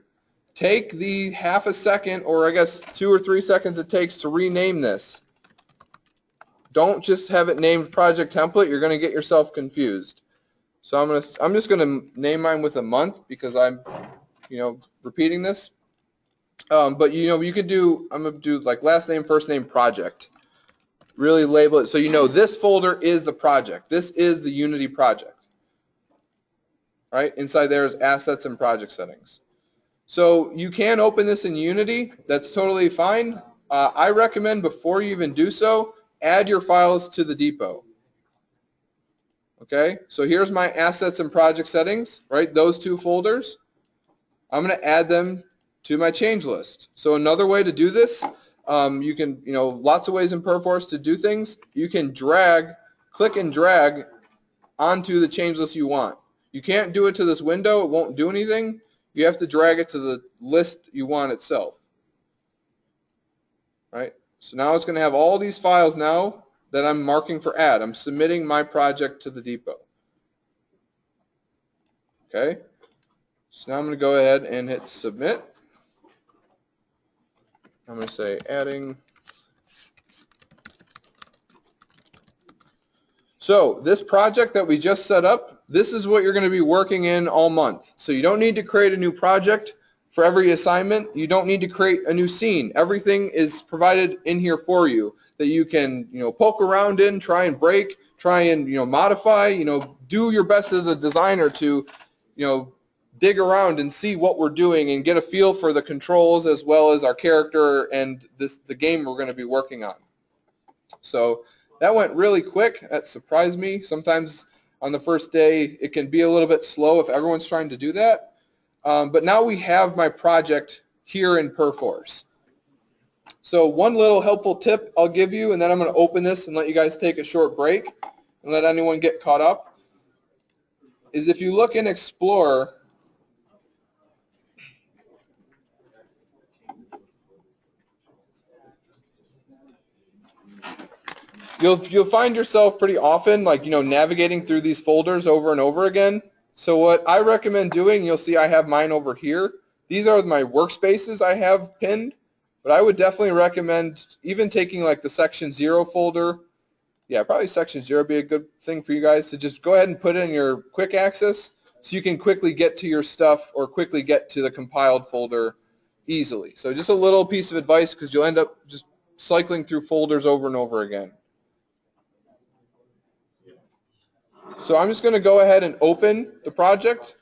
take the half a second, or I guess 2 or 3 seconds it takes to rename this. Don't just have it named project template. You're going to get yourself confused. So I'm just going to name mine with a month because I'm, repeating this. But you could do, I'm going to do like last name, first name, project. Really label it so you know this folder is the project. This is the Unity project. Right? Inside there is assets and project settings. So you can open this in Unity. That's totally fine. I recommend before you even do so, add your files to the depot. Okay, so here's my assets and project settings, right? Those 2 folders. I'm going to add them to my change list. So another way to do this, you can, lots of ways in Perforce to do things. You can click and drag onto the change list you want. You can't do it to this window. It won't do anything. You have to drag it to the list you want itself. Right? So now it's going to have all these files now that I'm marking for add. I'm submitting my project to the depot. Okay? So now I'm going to go ahead and hit submit. I'm going to say adding. So this project that we just set up, this is what you're going to be working in all month. So you don't need to create a new project for every assignment. You don't need to create a new scene. Everything is provided in here for you that you can, poke around in, try and break, try and, modify, do your best as a designer to, dig around and see what we're doing and get a feel for the controls as well as our character and the game we're going to be working on. So that went really quick. That surprised me. Sometimes on the first day it can be a little bit slow if everyone's trying to do that. But now we have my project here in Perforce. So one little helpful tip I'll give you, and then I'm going to open this and let you guys take a short break and let anyone get caught up, is if you look in Explorer, you'll find yourself pretty often navigating through these folders over and over again. So what I recommend doing, you'll see I have mine over here. These are my workspaces I have pinned, but I would definitely recommend even taking like the section 0 folder. Yeah, probably section 0 would be a good thing for you guys to just go ahead and put it in your quick access so you can quickly get to your stuff or quickly get to the compiled folder easily. So just a little piece of advice because you'll end up just cycling through folders over and over again. So I'm just going to go ahead and open the project.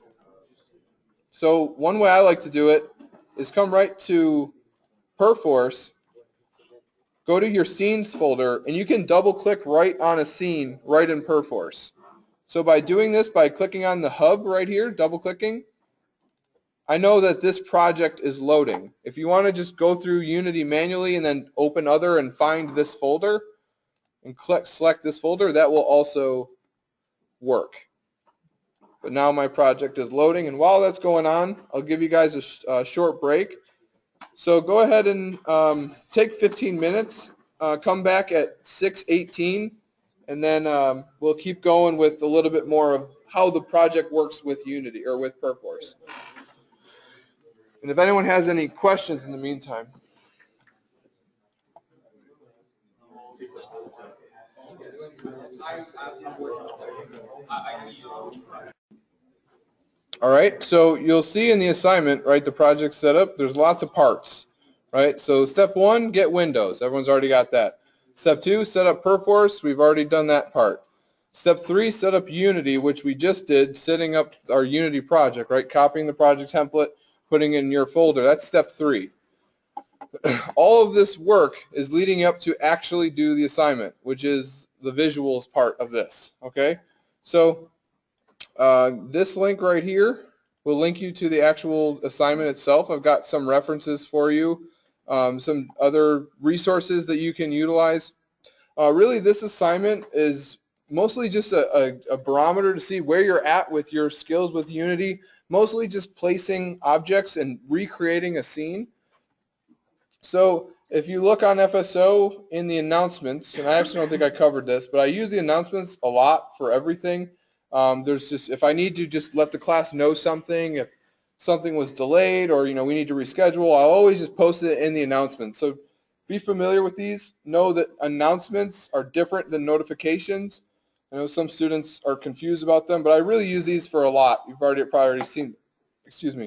So one way I like to do it is come right to Perforce, go to your scenes folder, and you can double click right on a scene right in Perforce. So by doing this, by clicking on the hub right here, double clicking, I know that this project is loading. If you want to just go through Unity manually and then open other and find this folder and select this folder, that will also work. But now my project is loading, and while that's going on, I'll give you guys a short break. So go ahead and take 15 minutes, come back at 6:18, and then we'll keep going with a little bit more of how the project works with Unity or with Perforce. And if anyone has any questions in the meantime. All right, so you'll see in the assignment, right, the project setup, there's lots of parts, right? So step 1, get Windows. Everyone's already got that. Step 2, set up Perforce. We've already done that part. Step 3, set up Unity, which we just did, setting up our Unity project, right? Copying the project template, putting it in your folder. That's step 3. All of this work is leading up to actually do the assignment, which is the visuals part of this, okay? So this link right here will link you to the actual assignment itself. I've got some references for you, some other resources that you can utilize. Really, this assignment is mostly just a barometer to see where you're at with your skills with Unity, mostly just placing objects and recreating a scene. So if you look on FSO in the announcements, and I actually don't think I covered this, but I use the announcements a lot for everything. There's just, if I need to just let the class know something, if something was delayed or, we need to reschedule, I'll always just post it in the announcements. So be familiar with these. Know that announcements are different than notifications. I know some students are confused about them, but I really use these for a lot. You've probably already seen,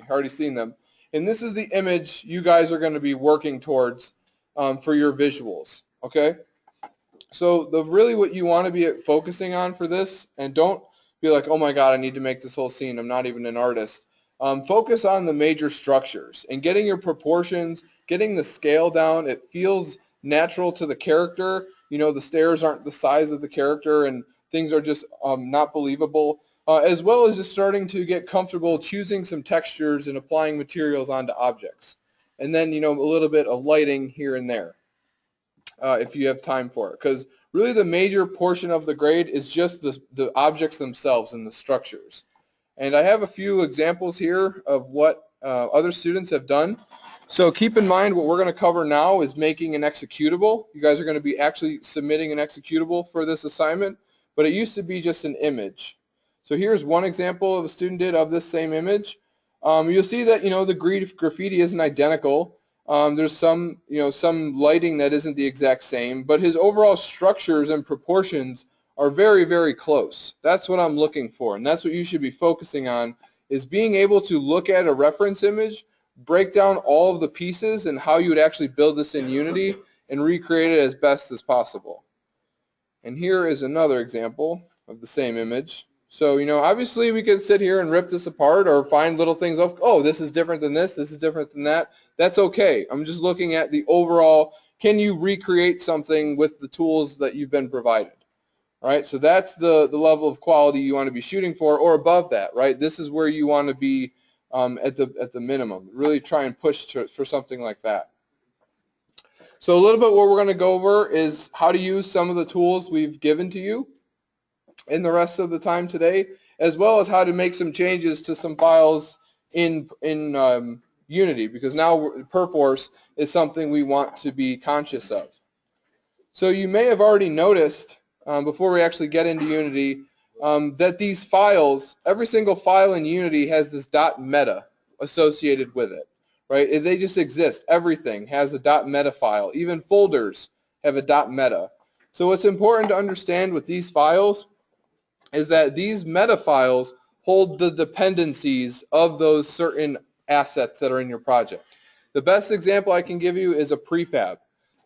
already seen them. And this is the image you guys are going to be working towards for your visuals, okay? So really what you want to be focusing on for this, and don't be like, oh my God, I need to make this whole scene. I'm not even an artist. Focus on the major structures and getting your proportions, getting the scale down. It feels natural to the character. The stairs aren't the size of the character and things are just not believable. As well as just starting to get comfortable choosing some textures and applying materials onto objects. And then, a little bit of lighting here and there if you have time for it. Because really the major portion of the grade is just the objects themselves and the structures. And I have a few examples here of what other students have done. So keep in mind what we're going to cover now is making an executable. You guys are going to be actually submitting an executable for this assignment, but it used to be just an image. So here's one example of a student did of this same image. You'll see that the graffiti isn't identical. There's some lighting that isn't the exact same, but his overall structures and proportions are very, very close. That's what I'm looking for, and that's what you should be focusing on, is being able to look at a reference image, break down all of the pieces and how you would actually build this in Unity and recreate it as best as possible. And here is another example of the same image. So, obviously we could sit here and rip this apart or find little things of, oh, this is different than this is different than that. That's okay. I'm just looking at the overall, can you recreate something with the tools that you've been provided? All right, so that's the level of quality you want to be shooting for, or above that, right? This is where you want to be at the minimum. Really try and push for something like that. So a little bit what we're going to go over is how to use some of the tools we've given to you in the rest of the time today, as well as how to make some changes to some files in Unity, because now Perforce is something we want to be conscious of. So you may have already noticed before we actually get into Unity that these files, every single file in Unity has this .meta associated with it, right? They just exist. Everything has a .meta file. Even folders have a .meta. So what's important to understand with these files is that these meta files hold the dependencies of those certain assets that are in your project. The best example I can give you is a prefab.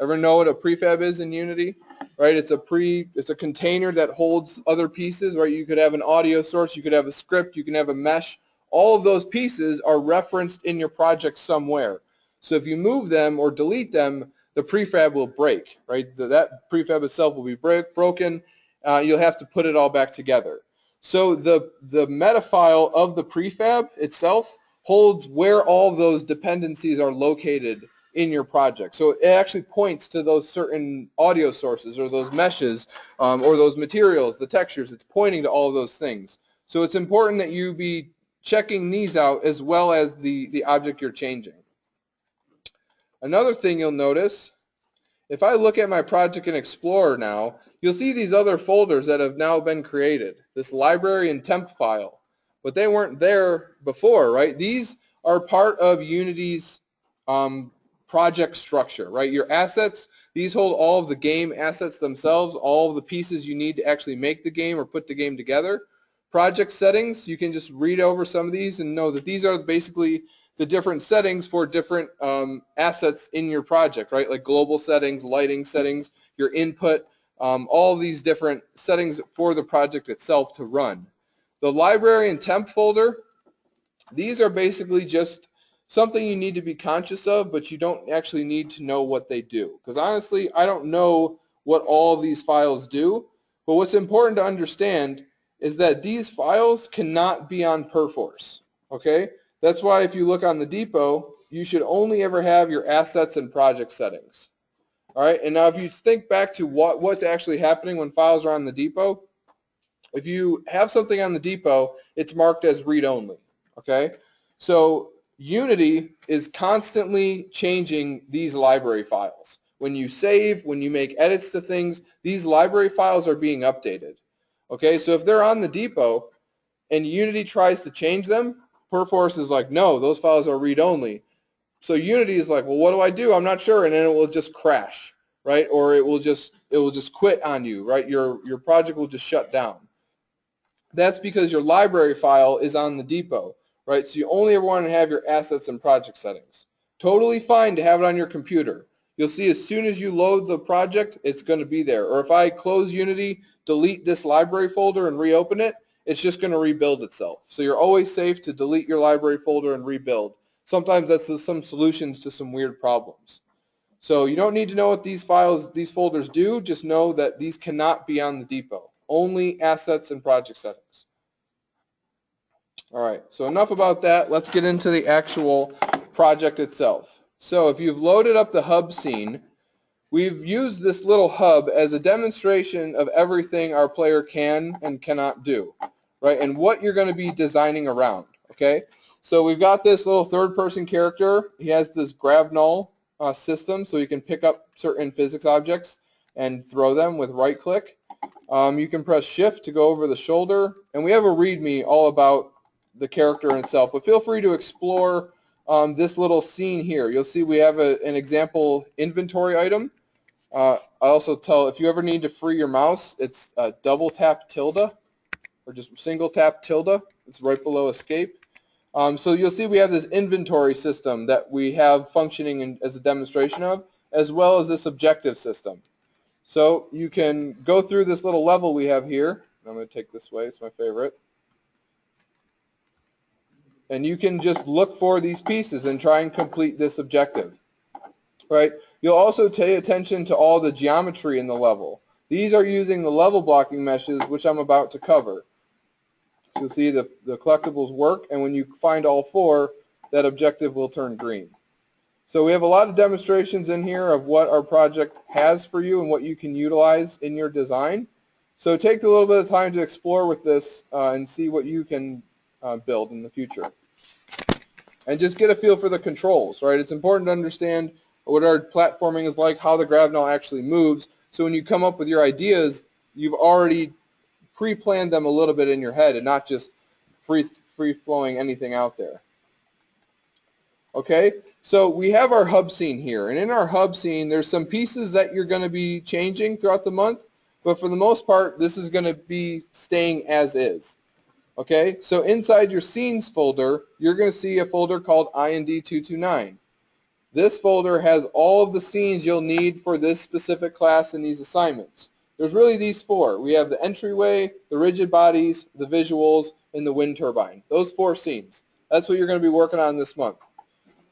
Ever know what a prefab is in Unity? Right? It's a container that holds other pieces, right? You could have an audio source, you could have a script, you can have a mesh. All of those pieces are referenced in your project somewhere. So if you move them or delete them, the prefab will break, right? That prefab itself will be broken. You'll have to put it all back together. So the meta file of the prefab itself holds where all those dependencies are located in your project. So it actually points to those certain audio sources or those meshes or those materials, the textures. It's pointing to all of those things. So it's important that you be checking these out as well as the object you're changing. Another thing you'll notice, if I look at my project in Explorer now, you'll see these other folders that have now been created, this library and temp file. But they weren't there before, right? These are part of Unity's project structure, right? Your assets, these hold all of the game assets themselves, all of the pieces you need to actually make the game or put the game together. Project settings, you can just read over some of these and know that these are basically the different settings for different assets in your project, right? Like global settings, lighting settings, your input, all of these different settings for the project itself to run. The library and temp folder, these are basically just something you need to be conscious of, but you don't actually need to know what they do. Because honestly, I don't know what all of these files do, but what's important to understand is that these files cannot be on Perforce, okay? That's why if you look on the depot, you should only ever have your assets and project settings. All right, and now if you think back to what's actually happening when files are on the depot, if you have something on the depot, it's marked as read-only, okay? So Unity is constantly changing these library files. When you save, when you make edits to things, these library files are being updated, okay? So if they're on the depot and Unity tries to change them, Perforce is like, no, those files are read-only. So Unity is like, well, what do I do? I'm not sure, and then it will just crash, right? Or it will just quit on you, right? Your project will just shut down. That's because your library file is on the depot, right? So you only ever want to have your assets and project settings. Totally fine to have it on your computer. You'll see as soon as you load the project, it's going to be there. Or if I close Unity, delete this library folder and reopen it, it's just going to rebuild itself. So you're always safe to delete your library folder and rebuild. Sometimes that's some solutions to some weird problems. So you don't need to know what these folders do. Just know that these cannot be on the depot. Only assets and project settings. All right, so enough about that. Let's get into the actual project itself. So if you've loaded up the hub scene, we've used this little hub as a demonstration of everything our player can and cannot do, right? And what you're going to be designing around, okay? So we've got this little third-person character. He has this grab null system, so you can pick up certain physics objects and throw them with right-click. You can press shift to go over the shoulder, and we have a README all about the character itself, but feel free to explore this little scene here. You'll see we have an example inventory item. I also tell, if you ever need to free your mouse, it's double tap tilde, or just single tap tilde. It's right below escape. So you'll see we have this inventory system that we have functioning as a demonstration of, as well as this objective system. So you can go through this little level we have here. I'm going to take this way, it's my favorite. And you can just look for these pieces and try and complete this objective. Right? You'll also pay attention to all the geometry in the level. These are using the level blocking meshes, which I'm about to cover. So you'll see the collectibles work, and when you find all four, that objective will turn green. So we have a lot of demonstrations in here of what our project has for you and what you can utilize in your design. So take a little bit of time to explore with this and see what you can build in the future. And just get a feel for the controls, right? It's important to understand what our platforming is like, how the grab null actually moves. So when you come up with your ideas, you've already pre-planned them a little bit in your head and not just free-flowing anything out there. Okay, so we have our hub scene here, and in our hub scene there's some pieces that you're going to be changing throughout the month, but for the most part this is going to be staying as is. Okay, so inside your scenes folder you're going to see a folder called IND229. This folder has all of the scenes you'll need for this specific class and these assignments. There's really these four. We have the entryway, the rigid bodies, the visuals, and the wind turbine. Those four scenes. That's what you're going to be working on this month.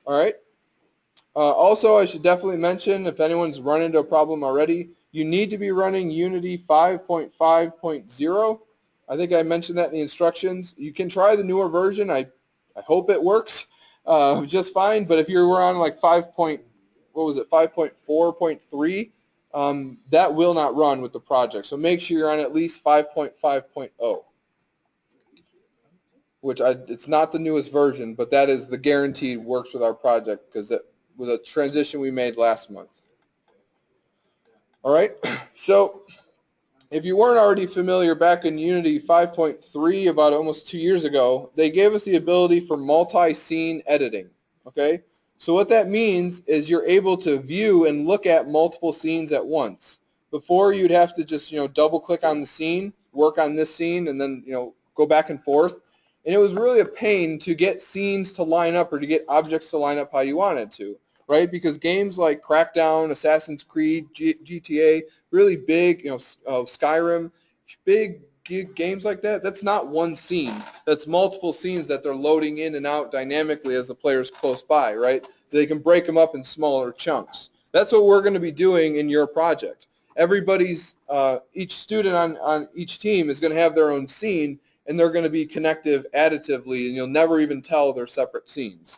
All right. Also, I should definitely mention, if anyone's run into a problem already, you need to be running Unity 5.5.0. I think I mentioned that in the instructions. You can try the newer version. I hope it works just fine. But if you were on like 5.4.3, that will not run with the project. So make sure you're on at least 5.5.0. Which it's not the newest version, but that is the guaranteed works with our project because it was a transition we made last month. All right, so if you weren't already familiar, back in Unity 5.3, about almost 2 years ago, they gave us the ability for multi-scene editing. Okay, so what that means is you're able to view and look at multiple scenes at once. Before, you'd have to just double click on the scene, work on this scene, and then go back and forth. And it was really a pain to get scenes to line up or to get objects to line up how you wanted to, right? Because games like Crackdown, Assassin's Creed, GTA, really big, Skyrim, big games like that, that's not one scene. That's multiple scenes that they're loading in and out dynamically as the player's close by, right? So they can break them up in smaller chunks. That's what we're going to be doing in your project. Everybody's, each student on each team is going to have their own scene, and they're going to be connective additively, and you'll never even tell they're separate scenes.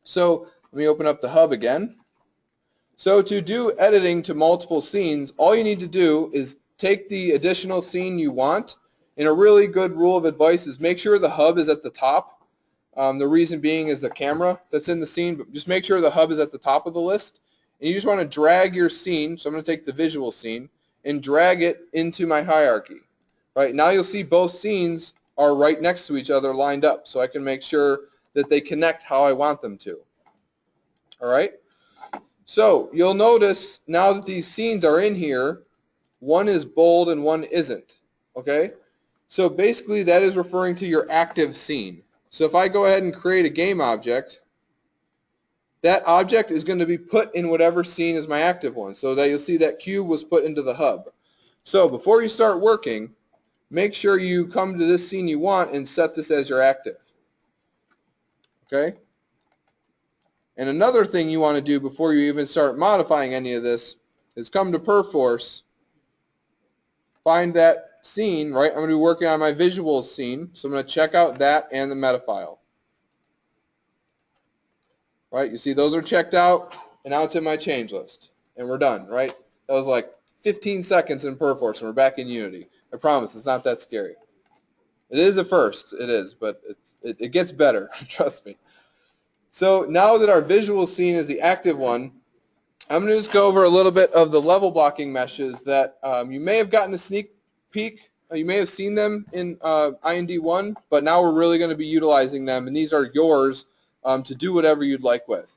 So let me open up the hub again. So to do editing to multiple scenes, all you need to do is take the additional scene you want, and a really good rule of advice is make sure the hub is at the top. The reason being is the camera that's in the scene, but just make sure the hub is at the top of the list. And you just want to drag your scene, so I'm going to take the visual scene, and drag it into my hierarchy. Right, now you'll see both scenes are right next to each other lined up, so I can make sure that they connect how I want them to. All right, so you'll notice now that these scenes are in here, one is bold and one isn't. Okay, so basically that is referring to your active scene. So if I go ahead and create a game object, that object is going to be put in whatever scene is my active one, so that you'll see that cube was put into the hub. So before you start working, make sure you come to this scene you want and set this as your active. Okay? And another thing you want to do before you even start modifying any of this is come to Perforce, find that scene, right? I'm going to be working on my visuals scene, so I'm going to check out that and the meta file. Right? You see those are checked out, and now it's in my change list. and we're done, right? That was like 15 seconds in Perforce, and we're back in Unity. I promise, it's not that scary. It is at first, it is, but it gets better, trust me. So now that our visual scene is the active one, I'm going to just go over a little bit of the level blocking meshes that you may have gotten a sneak peek. You may have seen them in IND1, but now we're really going to be utilizing them, and these are yours to do whatever you'd like with.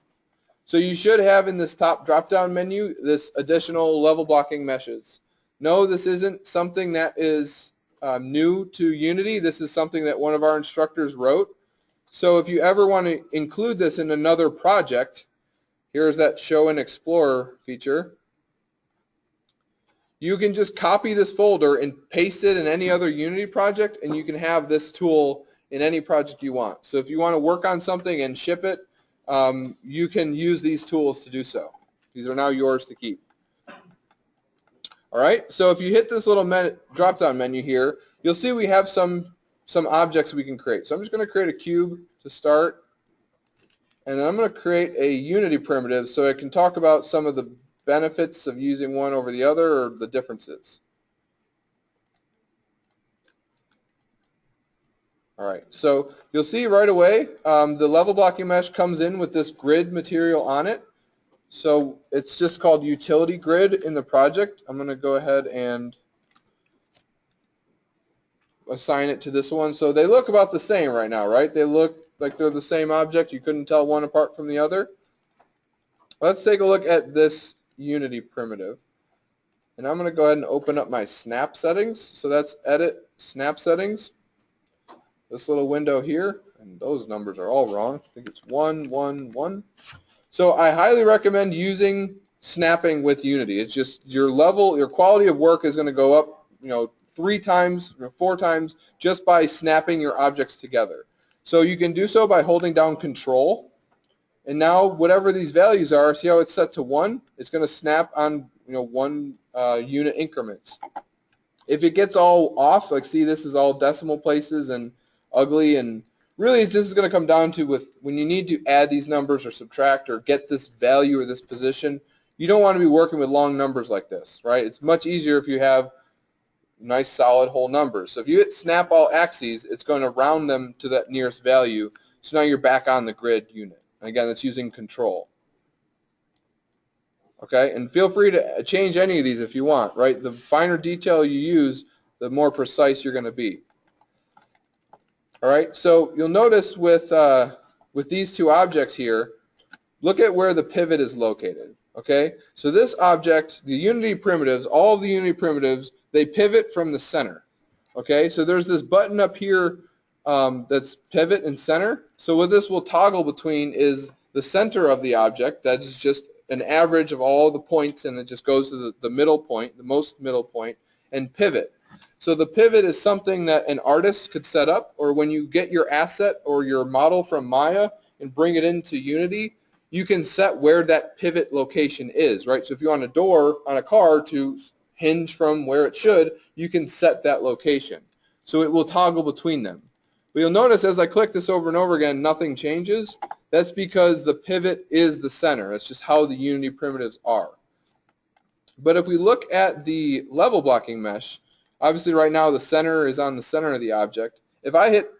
So you should have in this top drop-down menu this additional level blocking meshes. No, this isn't something that is new to Unity. This is something that one of our instructors wrote. So if you ever want to include this in another project, here's that Show and Explore feature. You can just copy this folder and paste it in any other Unity project, and you can have this tool in any project you want. So if you want to work on something and ship it, you can use these tools to do so. These are now yours to keep. All right, so if you hit this little drop-down menu here, you'll see we have some objects we can create. So I'm just going to create a cube to start, and then I'm going to create a Unity primitive so I can talk about some of the benefits of using one over the other or the differences. All right, so you'll see right away the level blocking mesh comes in with this grid material on it. So it's just called utility grid in the project. I'm going to go ahead and assign it to this one. So they look about the same right now, right? They look like they're the same object. You couldn't tell one apart from the other. Let's take a look at this Unity primitive. And I'm going to go ahead and open up my snap settings. So that's edit snap settings. This little window here, and those numbers are all wrong. I think it's 1, 1, 1. So I highly recommend using snapping with Unity. It's just your quality of work is going to go up, 3 times, 4 times just by snapping your objects together. So you can do so by holding down Control, and now whatever these values are, see how it's set to 1? It's going to snap on 1 unit increments. If it gets all off, like see this is all decimal places and ugly, and really this is going to come down to when you need to add these numbers or subtract or get this value or this position, you don't want to be working with long numbers like this, right? It's much easier if you have nice solid whole numbers. So if you hit snap all axes, it's going to round them to that nearest value. So now you're back on the grid unit. And again, that's using Control. Okay, and feel free to change any of these if you want, right? The finer detail you use, the more precise you're going to be. All right, so you'll notice with these two objects here, look at where the pivot is located. Okay, so this object, the Unity primitives, all of the Unity primitives, they pivot from the center. Okay, so there's this button up here that's pivot and center. So what this will toggle between is the center of the object, that's just an average of all the points, and it just goes to the middle point, the most middle point, and pivot. So the pivot is something that an artist could set up, or when you get your asset or your model from Maya and bring it into Unity, you can set where that pivot location is, right? So if you want a door on a car to hinge from where it should, you can set that location. So it will toggle between them. But you'll notice as I click this over and over again, nothing changes. That's because the pivot is the center. That's just how the Unity primitives are. But if we look at the level blocking mesh, obviously right now the center is on the center of the object. If I hit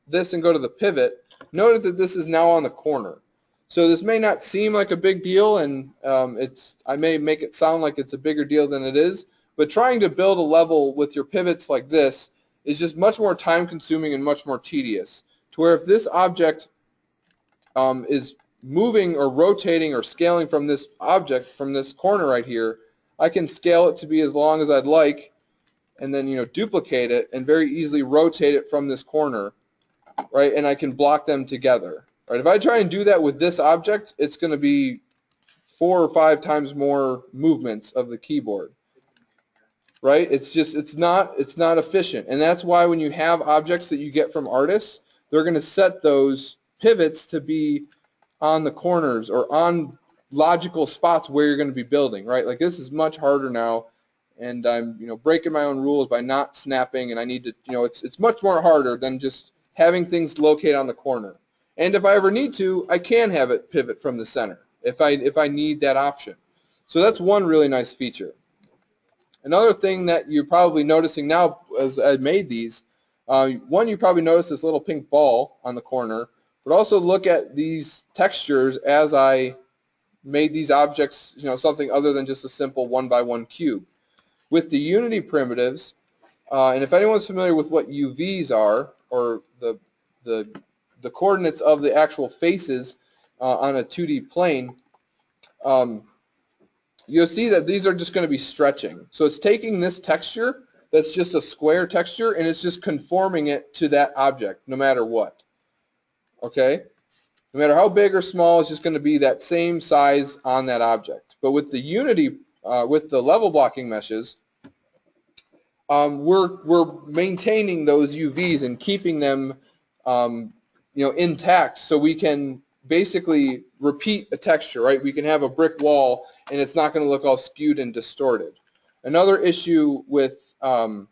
this and go to the pivot, notice that this is now on the corner. So this may not seem like a big deal, and I may make it sound like it's a bigger deal than it is, but trying to build a level with your pivots like this is just much more time consuming and much more tedious, to where if this object is moving or rotating or scaling from this object, from this corner right here, I can scale it to be as long as I'd like, and then duplicate it and very easily rotate it from this corner, right? And I can block them together, right? If I try and do that with this object, it's going to be 4 or 5 times more movements of the keyboard, right? It's not efficient, and that's why when you have objects that you get from artists, they're going to set those pivots to be on the corners or on logical spots where you're going to be building, right? Like this is much harder now, and I'm breaking my own rules by not snapping, and I need to it's much more harder than just having things locate on the corner. And if I ever need to, I can have it pivot from the center if I need that option. So that's one really nice feature. Another thing that you're probably noticing now as I made these, one, you probably noticed this little pink ball on the corner, but also look at these textures as I made these objects, something other than just a simple 1x1 cube. With the Unity primitives, and if anyone's familiar with what UVs are, or the coordinates of the actual faces on a 2D plane, you'll see that these are just going to be stretching. So it's taking this texture that's just a square texture and it's just conforming it to that object no matter what. Okay? No matter how big or small, it's just going to be that same size on that object. But with the Unity, with the level blocking meshes, we're maintaining those UVs and keeping them intact, so we can basically repeat a texture, right? We can have a brick wall and it's not going to look all skewed and distorted. Another issue with the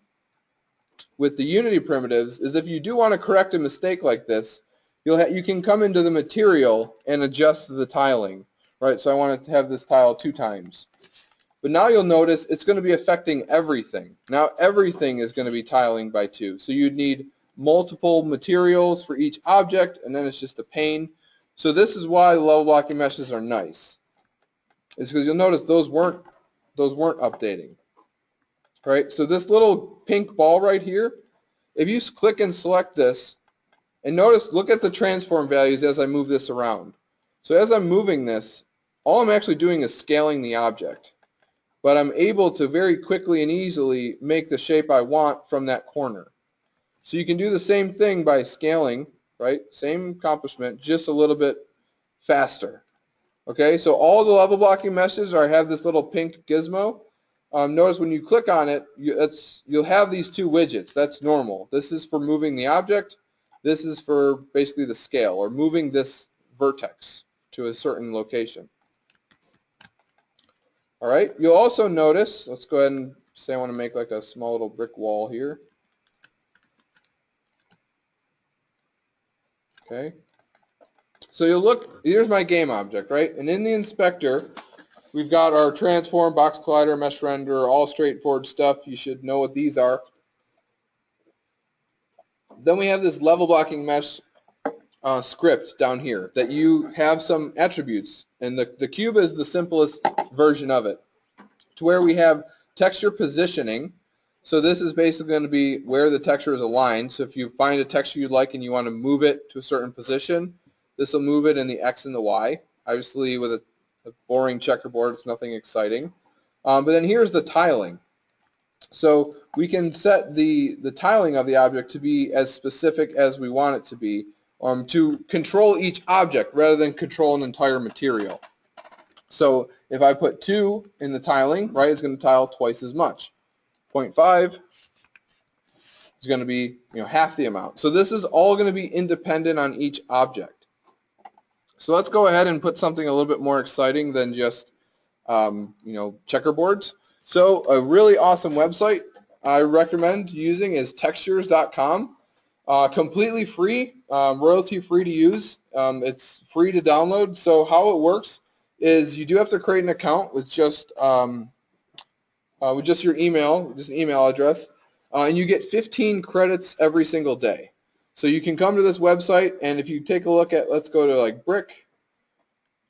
Unity primitives is if you do want to correct a mistake like this, you can come into the material and adjust the tiling, right? So I want to have this tile 2 times. But now you'll notice it's going to be affecting everything. Now everything is going to be tiling by 2. So you'd need multiple materials for each object, and then it's just a pain. So this is why the level blocking meshes are nice. It's because you'll notice those weren't updating. Right? So this little pink ball right here, if you click and select this, and notice, look at the transform values as I move this around. So as I'm moving this, all I'm actually doing is scaling the object. But I'm able to very quickly and easily make the shape I want from that corner. So you can do the same thing by scaling, right? Same accomplishment, just a little bit faster. Okay, so all the level blocking meshes have this little pink gizmo. Notice when you click on it, you'll have these 2 widgets. That's normal. This is for moving the object. This is for basically the scale, or moving this vertex to a certain location. All right, you'll also notice, let's go ahead and say I want to make like a small little brick wall here. Okay, so you'll look, here's my game object, right? And in the inspector, we've got our transform, box collider, mesh render, all straightforward stuff. You should know what these are. Then we have this level blocking mesh script down here that you have some attributes, and the cube is the simplest version of it, to where we have texture positioning. So this is basically going to be where the texture is aligned. So if you find a texture you like and you want to move it to a certain position, this will move it in the X and the Y. Obviously with a boring checkerboard, it's nothing exciting. But then here's the tiling. So we can set the tiling of the object to be as specific as we want it to be, to control each object rather than control an entire material. So if I put 2 in the tiling, right, it's going to tile twice as much. 0.5 is going to be half the amount. So this is all going to be independent on each object. So let's go ahead and put something a little bit more exciting than just checkerboards. So a really awesome website I recommend using is textures.com. Completely free, royalty free to use. It's free to download. So how it works is you do have to create an account with just your email, just an email address, and you get 15 credits every single day. So you can come to this website, and if you take a look at, let's go to like brick,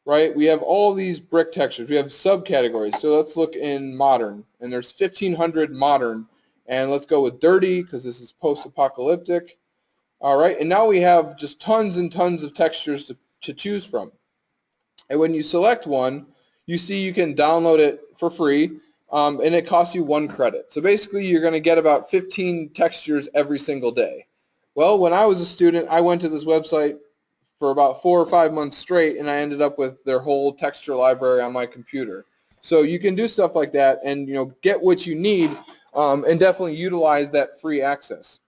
right? We have all these brick textures. We have subcategories. So let's look in modern, and there's 1,500 modern, and let's go with dirty because this is post-apocalyptic. All right, and now we have just tons and tons of textures to choose from. And when you select one, you see you can download it for free, and it costs you 1 credit. So basically you're going to get about 15 textures every single day. Well, when I was a student, I went to this website for about 4 or 5 months straight, and I ended up with their whole texture library on my computer. So you can do stuff like that and get what you need, and definitely utilize that free access.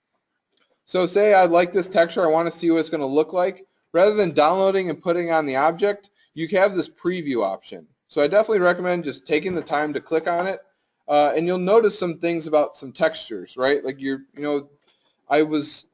So say I like this texture, I want to see what it's going to look like. Rather than downloading and putting on the object, you have this preview option. So I definitely recommend just taking the time to click on it, and you'll notice some things about some textures, right? Like I was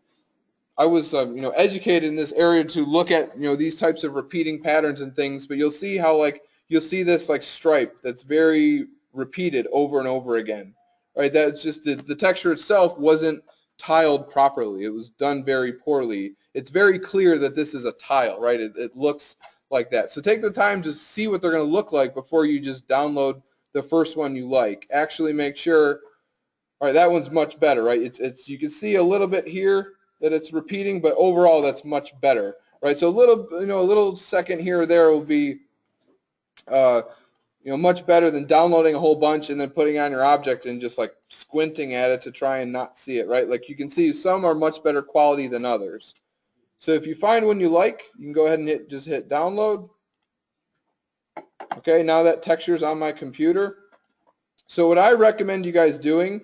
educated in this area to look at these types of repeating patterns and things, but you'll see how like you'll see this like stripe that's very repeated over and over again, right? That's just the texture itself wasn't tiled properly. It was done very poorly. It's very clear that this is a tile, right? It looks like that. So take the time to see what they're going to look like before you just download the first one you like. Actually make sure, all right, that one's much better, right? It's you can see a little bit here that it's repeating, but overall that's much better, right? So a little second here or there will be much better than downloading a whole bunch and then putting on your object and just like squinting at it to try and not see it, right? Like you can see some are much better quality than others. So if you find one you like, you can go ahead and just hit download. Okay, now that texture is on my computer. So what I recommend you guys doing,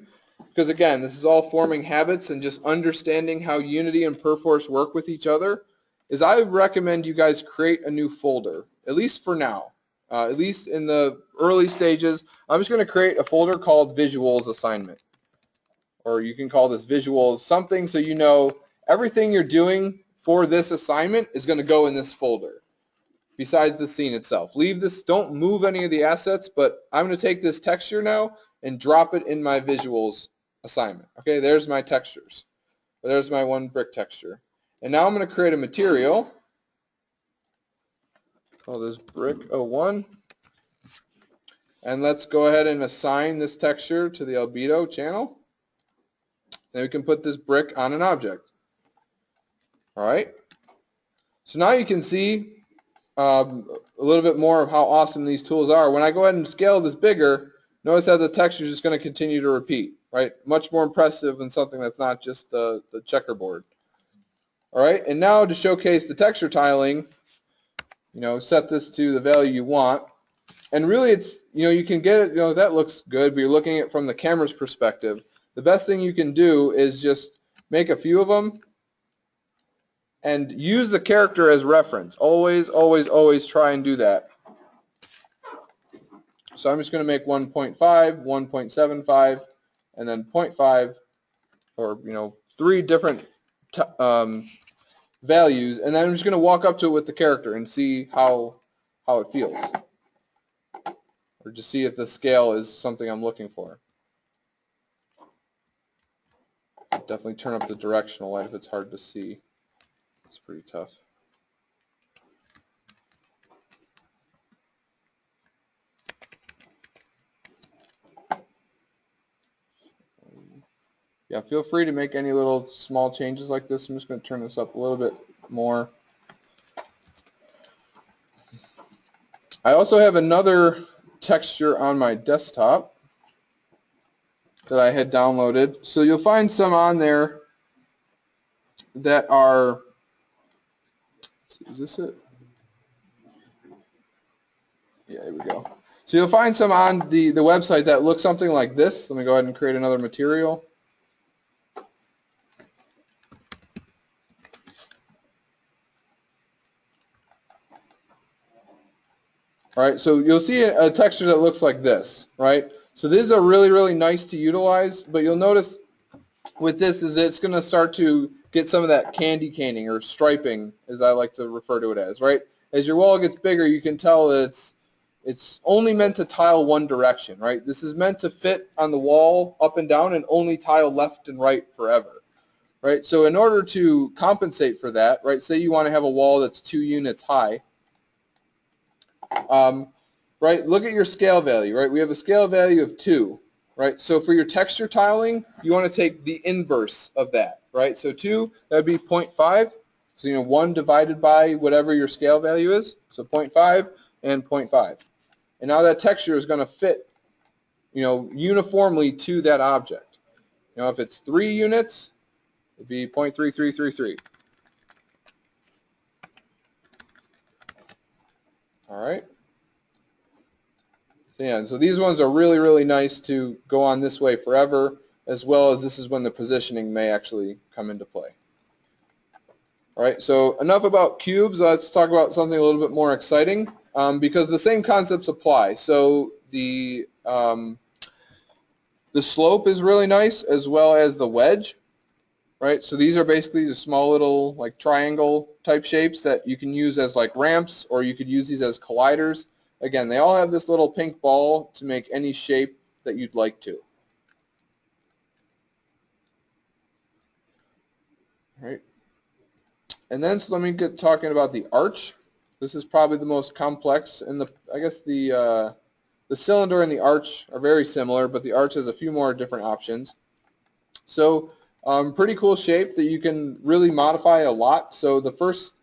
because again, this is all forming habits and just understanding how Unity and Perforce work with each other, is I recommend you guys create a new folder, at least for now. At least in the early stages, I'm just going to create a folder called Visuals Assignment. Or you can call this Visuals something so you know everything you're doing for this assignment is going to go in this folder, besides the scene itself. Leave this, don't move any of the assets, but I'm going to take this texture now and drop it in my Visuals assignment. Okay, there's my textures. There's my one brick texture. And now I'm going to create a material. Call this brick 01. And let's go ahead and assign this texture to the albedo channel. Then we can put this brick on an object. All right. So now you can see a little bit more of how awesome these tools are. When I go ahead and scale this bigger, notice how the texture is just going to continue to repeat. Right. Much more impressive than something that's not just the checkerboard. All right. And now to showcase the texture tiling, set this to the value you want. And really it's, you can get it, that looks good, but you're looking at it from the camera's perspective. The best thing you can do is just make a few of them and use the character as reference. Always, always, always try and do that. So I'm just going to make 1.5, 1.75, and then 0.5, or, 3 different values, and then I'm just going to walk up to it with the character and see how it feels. Or just see if the scale is something I'm looking for. Definitely turn up the directional light if it's hard to see. It's pretty tough. Yeah, feel free to make any little small changes like this. I'm just going to turn this up a little bit more. I also have another texture on my desktop that I had downloaded. So you'll find some on there that are, is this it? Yeah, here we go. So you'll find some on the website that looks something like this. Let me go ahead and create another material. All right, so you'll see a texture that looks like this, right? So these are really, really nice to utilize, but you'll notice with this is it's going to start to get some of that candy caning or striping, as I like to refer to it as, right? As your wall gets bigger, you can tell that it's only meant to tile one direction, right? This is meant to fit on the wall up and down and only tile left and right forever, right? So in order to compensate for that, right, say you want to have a wall that's 2 units high, right, look at your scale value, right? We have a scale value of 2, right? So for your texture tiling, you want to take the inverse of that, right? So 2, that would be 0.5. So, 1 divided by whatever your scale value is. So 0.5 and 0.5. And now that texture is going to fit, uniformly to that object. If it's 3 units, it would be 0.3333. All right. So, yeah, so these ones are really, really nice to go on this way forever, as well as this is when the positioning may actually come into play. All right, so enough about cubes. Let's talk about something a little bit more exciting, because the same concepts apply. So the slope is really nice, as well as the wedge. Right, so these are basically the small little like triangle type shapes that you can use as like ramps, or you could use these as colliders. Again, they all have this little pink ball to make any shape that you'd like to. All right. And then so let me get talking about the arch. This is probably the most complex, and I guess the cylinder and the arch are very similar, but the arch has a few more different options. So pretty cool shape that you can really modify a lot. So the first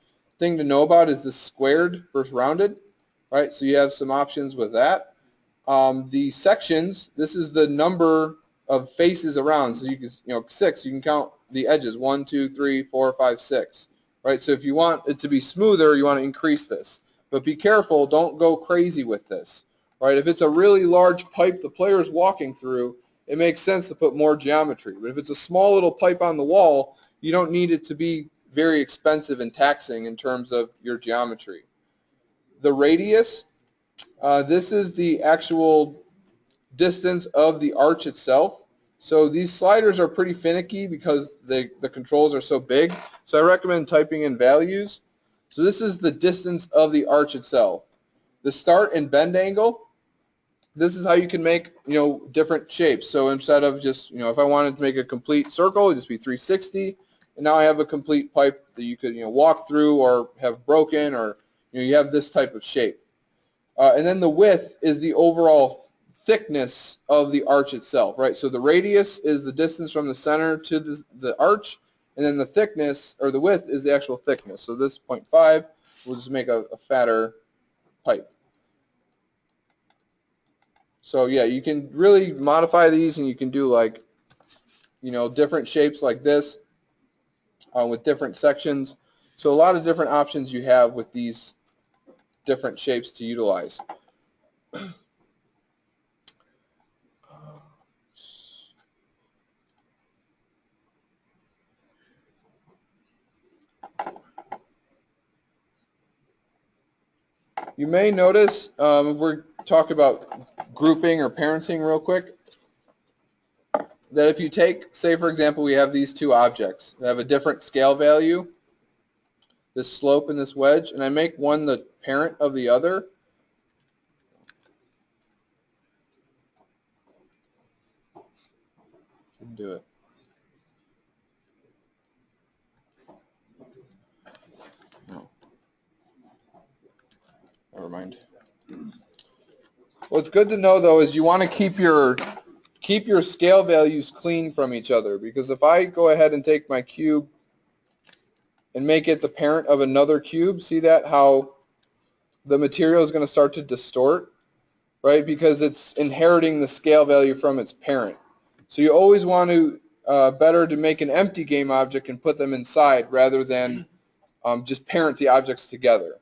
thing to know about is this squared versus rounded, right? So you have some options with that. The sections, this is the number of faces around. So you can, 6, you can count the edges, 1, 2, 3, 4, 5, 6, right? So if you want it to be smoother, you want to increase this. But be careful, don't go crazy with this, right? If it's a really large pipe the player is walking through, it makes sense to put more geometry. But if it's a small little pipe on the wall, you don't need it to be very expensive and taxing in terms of your geometry. The radius, this is the actual distance of the arch itself. So these sliders are pretty finicky because the controls are so big. So I recommend typing in values. So this is the distance of the arch itself. The start and bend angle, this is how you can make, different shapes. So instead of just, if I wanted to make a complete circle, it'd just be 360. And now I have a complete pipe that you could, walk through or have broken, or, you have this type of shape. And then the width is the overall thickness of the arch itself, right? So the radius is the distance from the center to the arch, and then the thickness, or the width, is the actual thickness. So this 0.5 will just make a fatter pipe. So yeah, you can really modify these, and you can do like, different shapes like this with different sections. So a lot of different options you have with these different shapes to utilize. You may notice, we're talking about grouping or parenting real quick, that if you take, say for example, we have these two objects that have a different scale value, this slope and this wedge, and I make one the parent of the other, didn't do it. No. Never mind. What's good to know though is you want to keep your scale values clean from each other, because if I go ahead and take my cube and make it the parent of another cube, see that how the material is going to start to distort, right? Because it's inheriting the scale value from its parent. So you always want to better to make an empty game object and put them inside rather than just parent the objects together.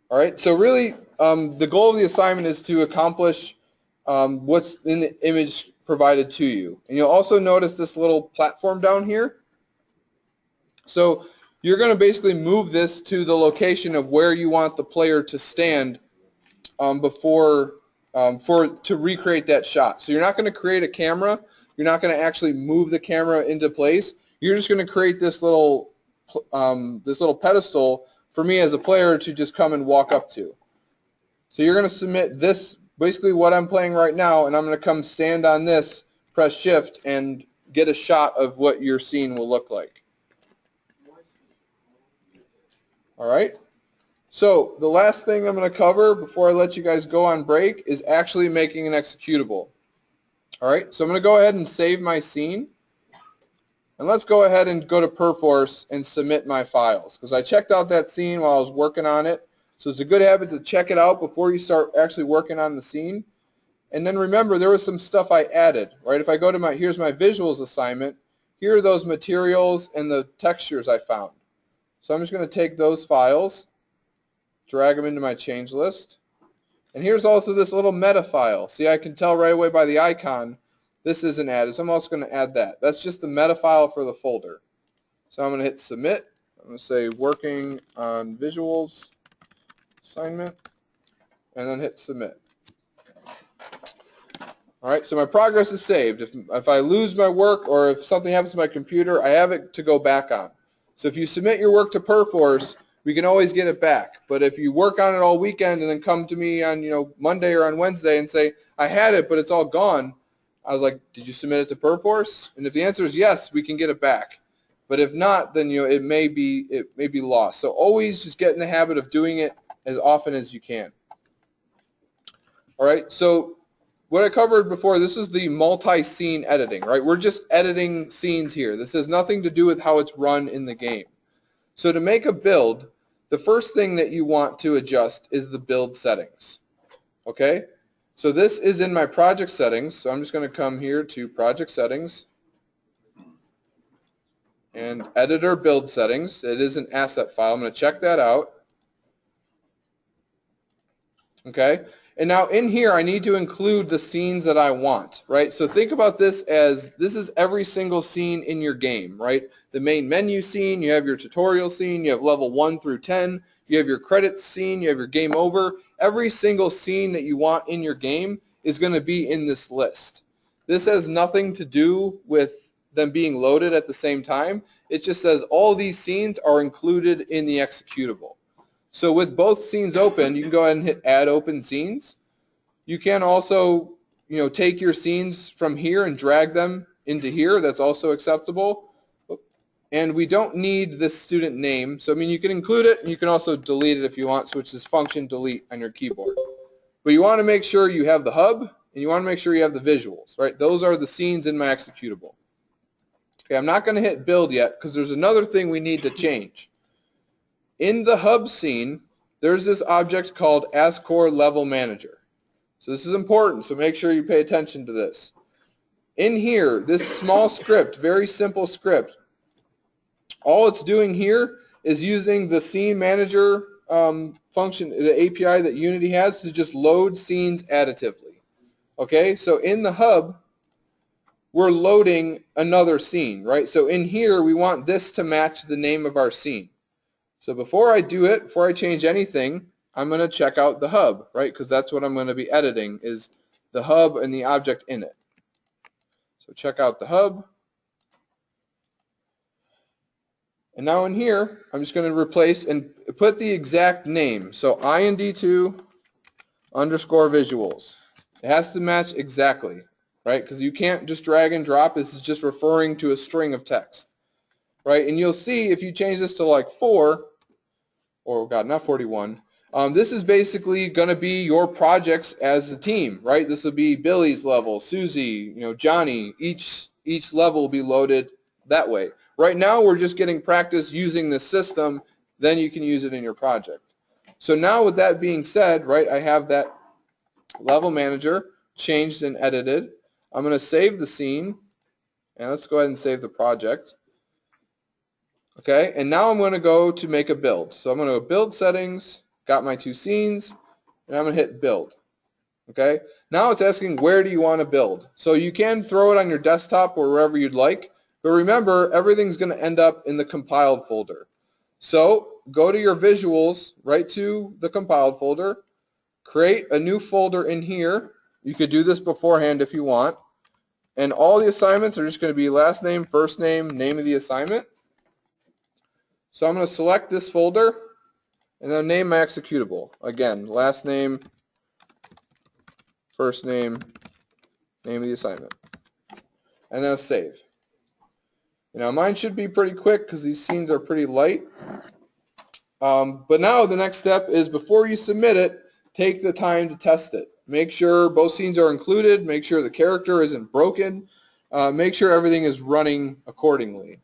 All right, so really the goal of the assignment is to accomplish what's in the image provided to you. And you'll also notice this little platform down here. So you're going to basically move this to the location of where you want the player to stand to recreate that shot. So you're not going to create a camera. You're not going to actually move the camera into place. You're just going to create this little pedestal for me as a player to just come and walk up to. So you're going to submit this, basically what I'm playing right now, and I'm going to come stand on this, press shift, and get a shot of what your scene will look like. All right. So the last thing I'm going to cover before I let you guys go on break is actually making an executable. All right. So I'm going to go ahead and save my scene. And let's go ahead and go to Perforce and submit my files, because I checked out that scene while I was working on it. So it's a good habit to check it out before you start actually working on the scene. And then remember, there was some stuff I added, right? If I go to here's my visuals assignment, here are those materials and the textures I found. So I'm just going to take those files, drag them into my change list. And here's also this little meta file. See, I can tell right away by the icon this isn't added, so I'm also going to add that. That's just the meta file for the folder. So I'm going to hit submit. I'm going to say working on visuals assignment, and then hit submit. All right, so my progress is saved. If I lose my work or if something happens to my computer, I have it to go back on. So if you submit your work to Perforce, we can always get it back. But if you work on it all weekend and then come to me on Monday or on Wednesday and say, I had it, but it's all gone, I was like, did you submit it to Perforce? And if the answer is yes, we can get it back. But if not, then it may be lost. So always just get in the habit of doing it as often as you can. All right, so what I covered before, this is the multi-scene editing, right? We're just editing scenes here. This has nothing to do with how it's run in the game. So to make a build, the first thing that you want to adjust is the build settings, okay? So this is in my project settings, so I'm just going to come here to project settings and editor build settings. It is an asset file. I'm going to check that out. Okay, and now in here I need to include the scenes that I want, right? So think about this as this is every single scene in your game, right? The main menu scene, you have your tutorial scene, you have level 1 through 10, you have your credits scene, you have your game over. Every single scene that you want in your game is going to be in this list. This has nothing to do with them being loaded at the same time. It just says all these scenes are included in the executable. So with both scenes open, you can go ahead and hit add open scenes. You can also, take your scenes from here and drag them into here. That's also acceptable. And we don't need this student name. So, you can include it and you can also delete it if you want. So it's this function delete on your keyboard. But you want to make sure you have the hub and you want to make sure you have the visuals, right? Those are the scenes in my executable. Okay, I'm not going to hit build yet because there's another thing we need to change. In the hub scene, there's this object called AsCore Level Manager. So this is important, so make sure you pay attention to this. In here, this small script, very simple script, all it's doing here is using the scene manager function, the API that Unity has, to just load scenes additively. Okay, so in the hub, we're loading another scene, right? So in here, we want this to match the name of our scene. So before I do it, before I change anything, I'm going to check out the hub, right? Because that's what I'm going to be editing, is the hub and the object in it. So check out the hub. And now in here, I'm just going to replace and put the exact name. So ind2 underscore visuals. It has to match exactly, right? Because you can't just drag and drop. This is just referring to a string of text, right? And you'll see if you change this to like 4, or God, not 41. This is basically going to be your projects as a team, right? This will be Billy's level, Susie, Johnny. Each level will be loaded that way. Right now, we're just getting practice using the system. Then you can use it in your project. So now, with that being said, right, I have that level manager changed and edited. I'm going to save the scene, and let's go ahead and save the project. Okay, and now I'm going to go to make a build. So I'm going to go build settings, got my 2 scenes, and I'm going to hit build. Okay, now it's asking where do you want to build. So you can throw it on your desktop or wherever you'd like, but remember everything's going to end up in the compiled folder. So go to your visuals, right to the compiled folder, create a new folder in here. You could do this beforehand if you want, and all the assignments are just going to be last name, first name, name of the assignment. So I'm going to select this folder and then name my executable. Again, last name, first name, name of the assignment. And then save. Mine should be pretty quick because these scenes are pretty light. But now the next step is before you submit it, take the time to test it. Make sure both scenes are included. Make sure the character isn't broken. Make sure everything is running accordingly.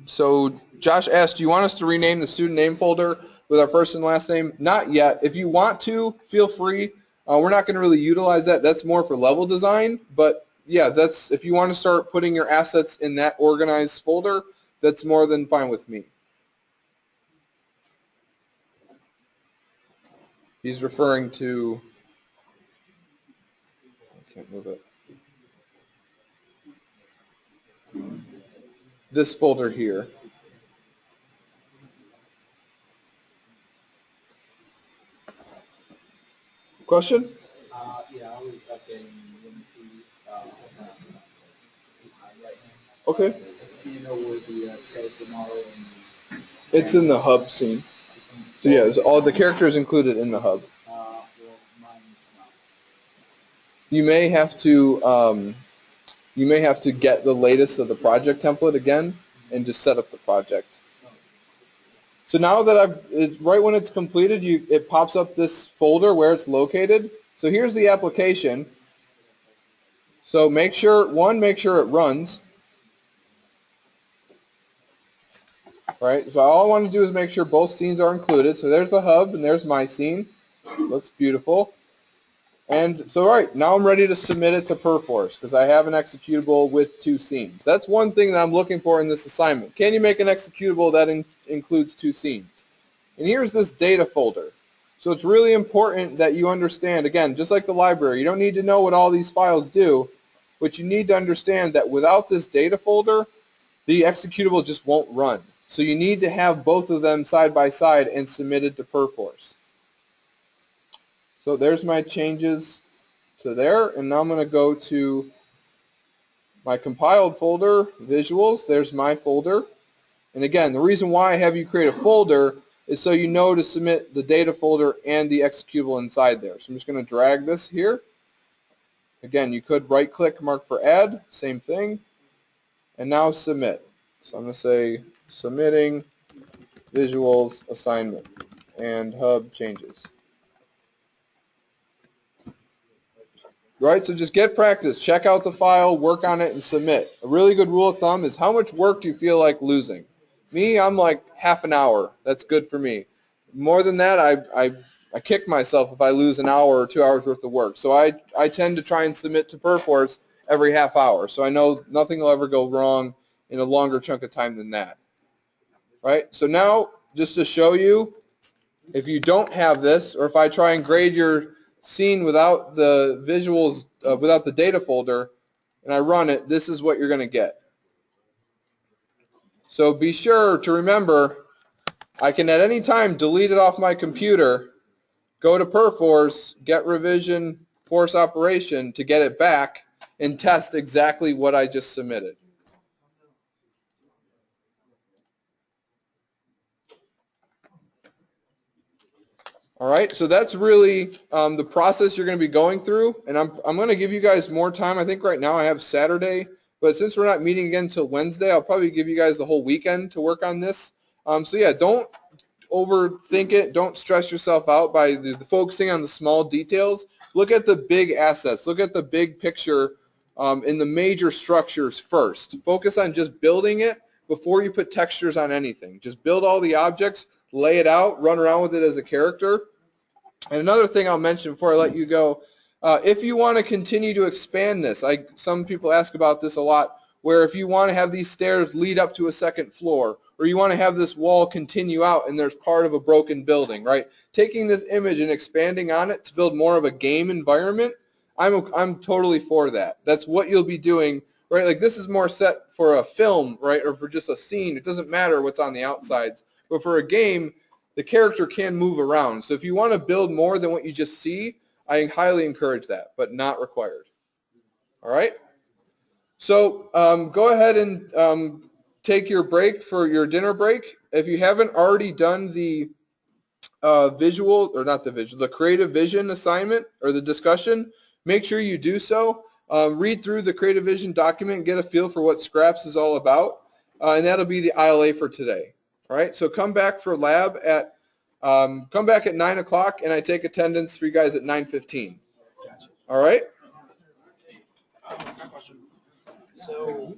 So Josh asked, do you want us to rename the student name folder with our first and last name? Not yet. If you want to, feel free. We're not going to really utilize that. That's more for level design. But yeah, that's if you want to start putting your assets in that organized folder, that's more than fine with me. He's referring to, I can't move it, this folder here. Question? Yeah, I was updating Unity right now. Okay. So you know where the character model and It's in the hub scene. So yeah, so all the characters included in the hub. well, mine's not. You may have to get the latest of the project template again and just set up the project. So now that it's right when it's completed, it pops up this folder where it's located. So here's the application. So make sure it runs. Right. So all I want to do is make sure both scenes are included. So there's the hub and there's my scene. Looks beautiful. And so, all right, now I'm ready to submit it to Perforce because I have an executable with 2 scenes. That's one thing that I'm looking for in this assignment. Can you make an executable that includes 2 scenes? And here's this data folder. So it's really important that you understand, again, just like the library, you don't need to know what all these files do, but you need to understand that without this data folder, the executable just won't run. So you need to have both of them side by side and submitted to Perforce. So there's my changes to there, and now I'm going to go to my compiled folder, visuals. There's my folder. And again, the reason why I have you create a folder is so you know to submit the data folder and the executable inside there. So I'm just going to drag this here. Again, you could right-click, mark for add, same thing. And now submit. So I'm going to say submitting visuals assignment and hub changes. Right, so just get practice. Check out the file, work on it, and submit. A really good rule of thumb is how much work do you feel like losing? Me, I'm like half an hour. That's good for me. More than that, I kick myself if I lose an hour or 2 hours worth of work. So I tend to try and submit to Perforce every half hour. So I know nothing will ever go wrong in a longer chunk of time than that. Right, so now just to show you, if you don't have this, or if I try and grade your scene without the visuals, without the data folder, and I run it, this is what you're going to get. So be sure to remember, I can at any time delete it off my computer, go to Perforce, get revision, force operation to get it back, and test exactly what I just submitted. All right, so that's really the process you're going to be going through, and I'm going to give you guys more time. I think right now I have Saturday, but since we're not meeting again until Wednesday, I'll probably give you guys the whole weekend to work on this. So yeah, don't overthink it. Don't stress yourself out by the focusing on the small details. Look at the big assets. Look at the big picture in the major structures first. Focus on just building it before you put textures on anything. Just build all the objects, lay it out, run around with it as a character. And another thing I'll mention before I let you go, if you want to continue to expand this, some people ask about this a lot, where if you want to have these stairs lead up to a second floor, or you want to have this wall continue out and there's part of a broken building, right? Taking this image and expanding on it to build more of a game environment, I'm totally for that. That's what you'll be doing, right? Like this is more set for a film, right, or for just a scene. It doesn't matter what's on the outsides. But for a game, the character can move around. So if you want to build more than what you just see, I highly encourage that, but not required. All right? So go ahead and take your break for your dinner break. If you haven't already done the the creative vision assignment or the discussion, make sure you do so. Read through the creative vision document, get a feel for what Scraps is all about, and that'll be the ILA for today. All right, so come back for lab at 9 o'clock, and I take attendance for you guys at 9:15. All right. So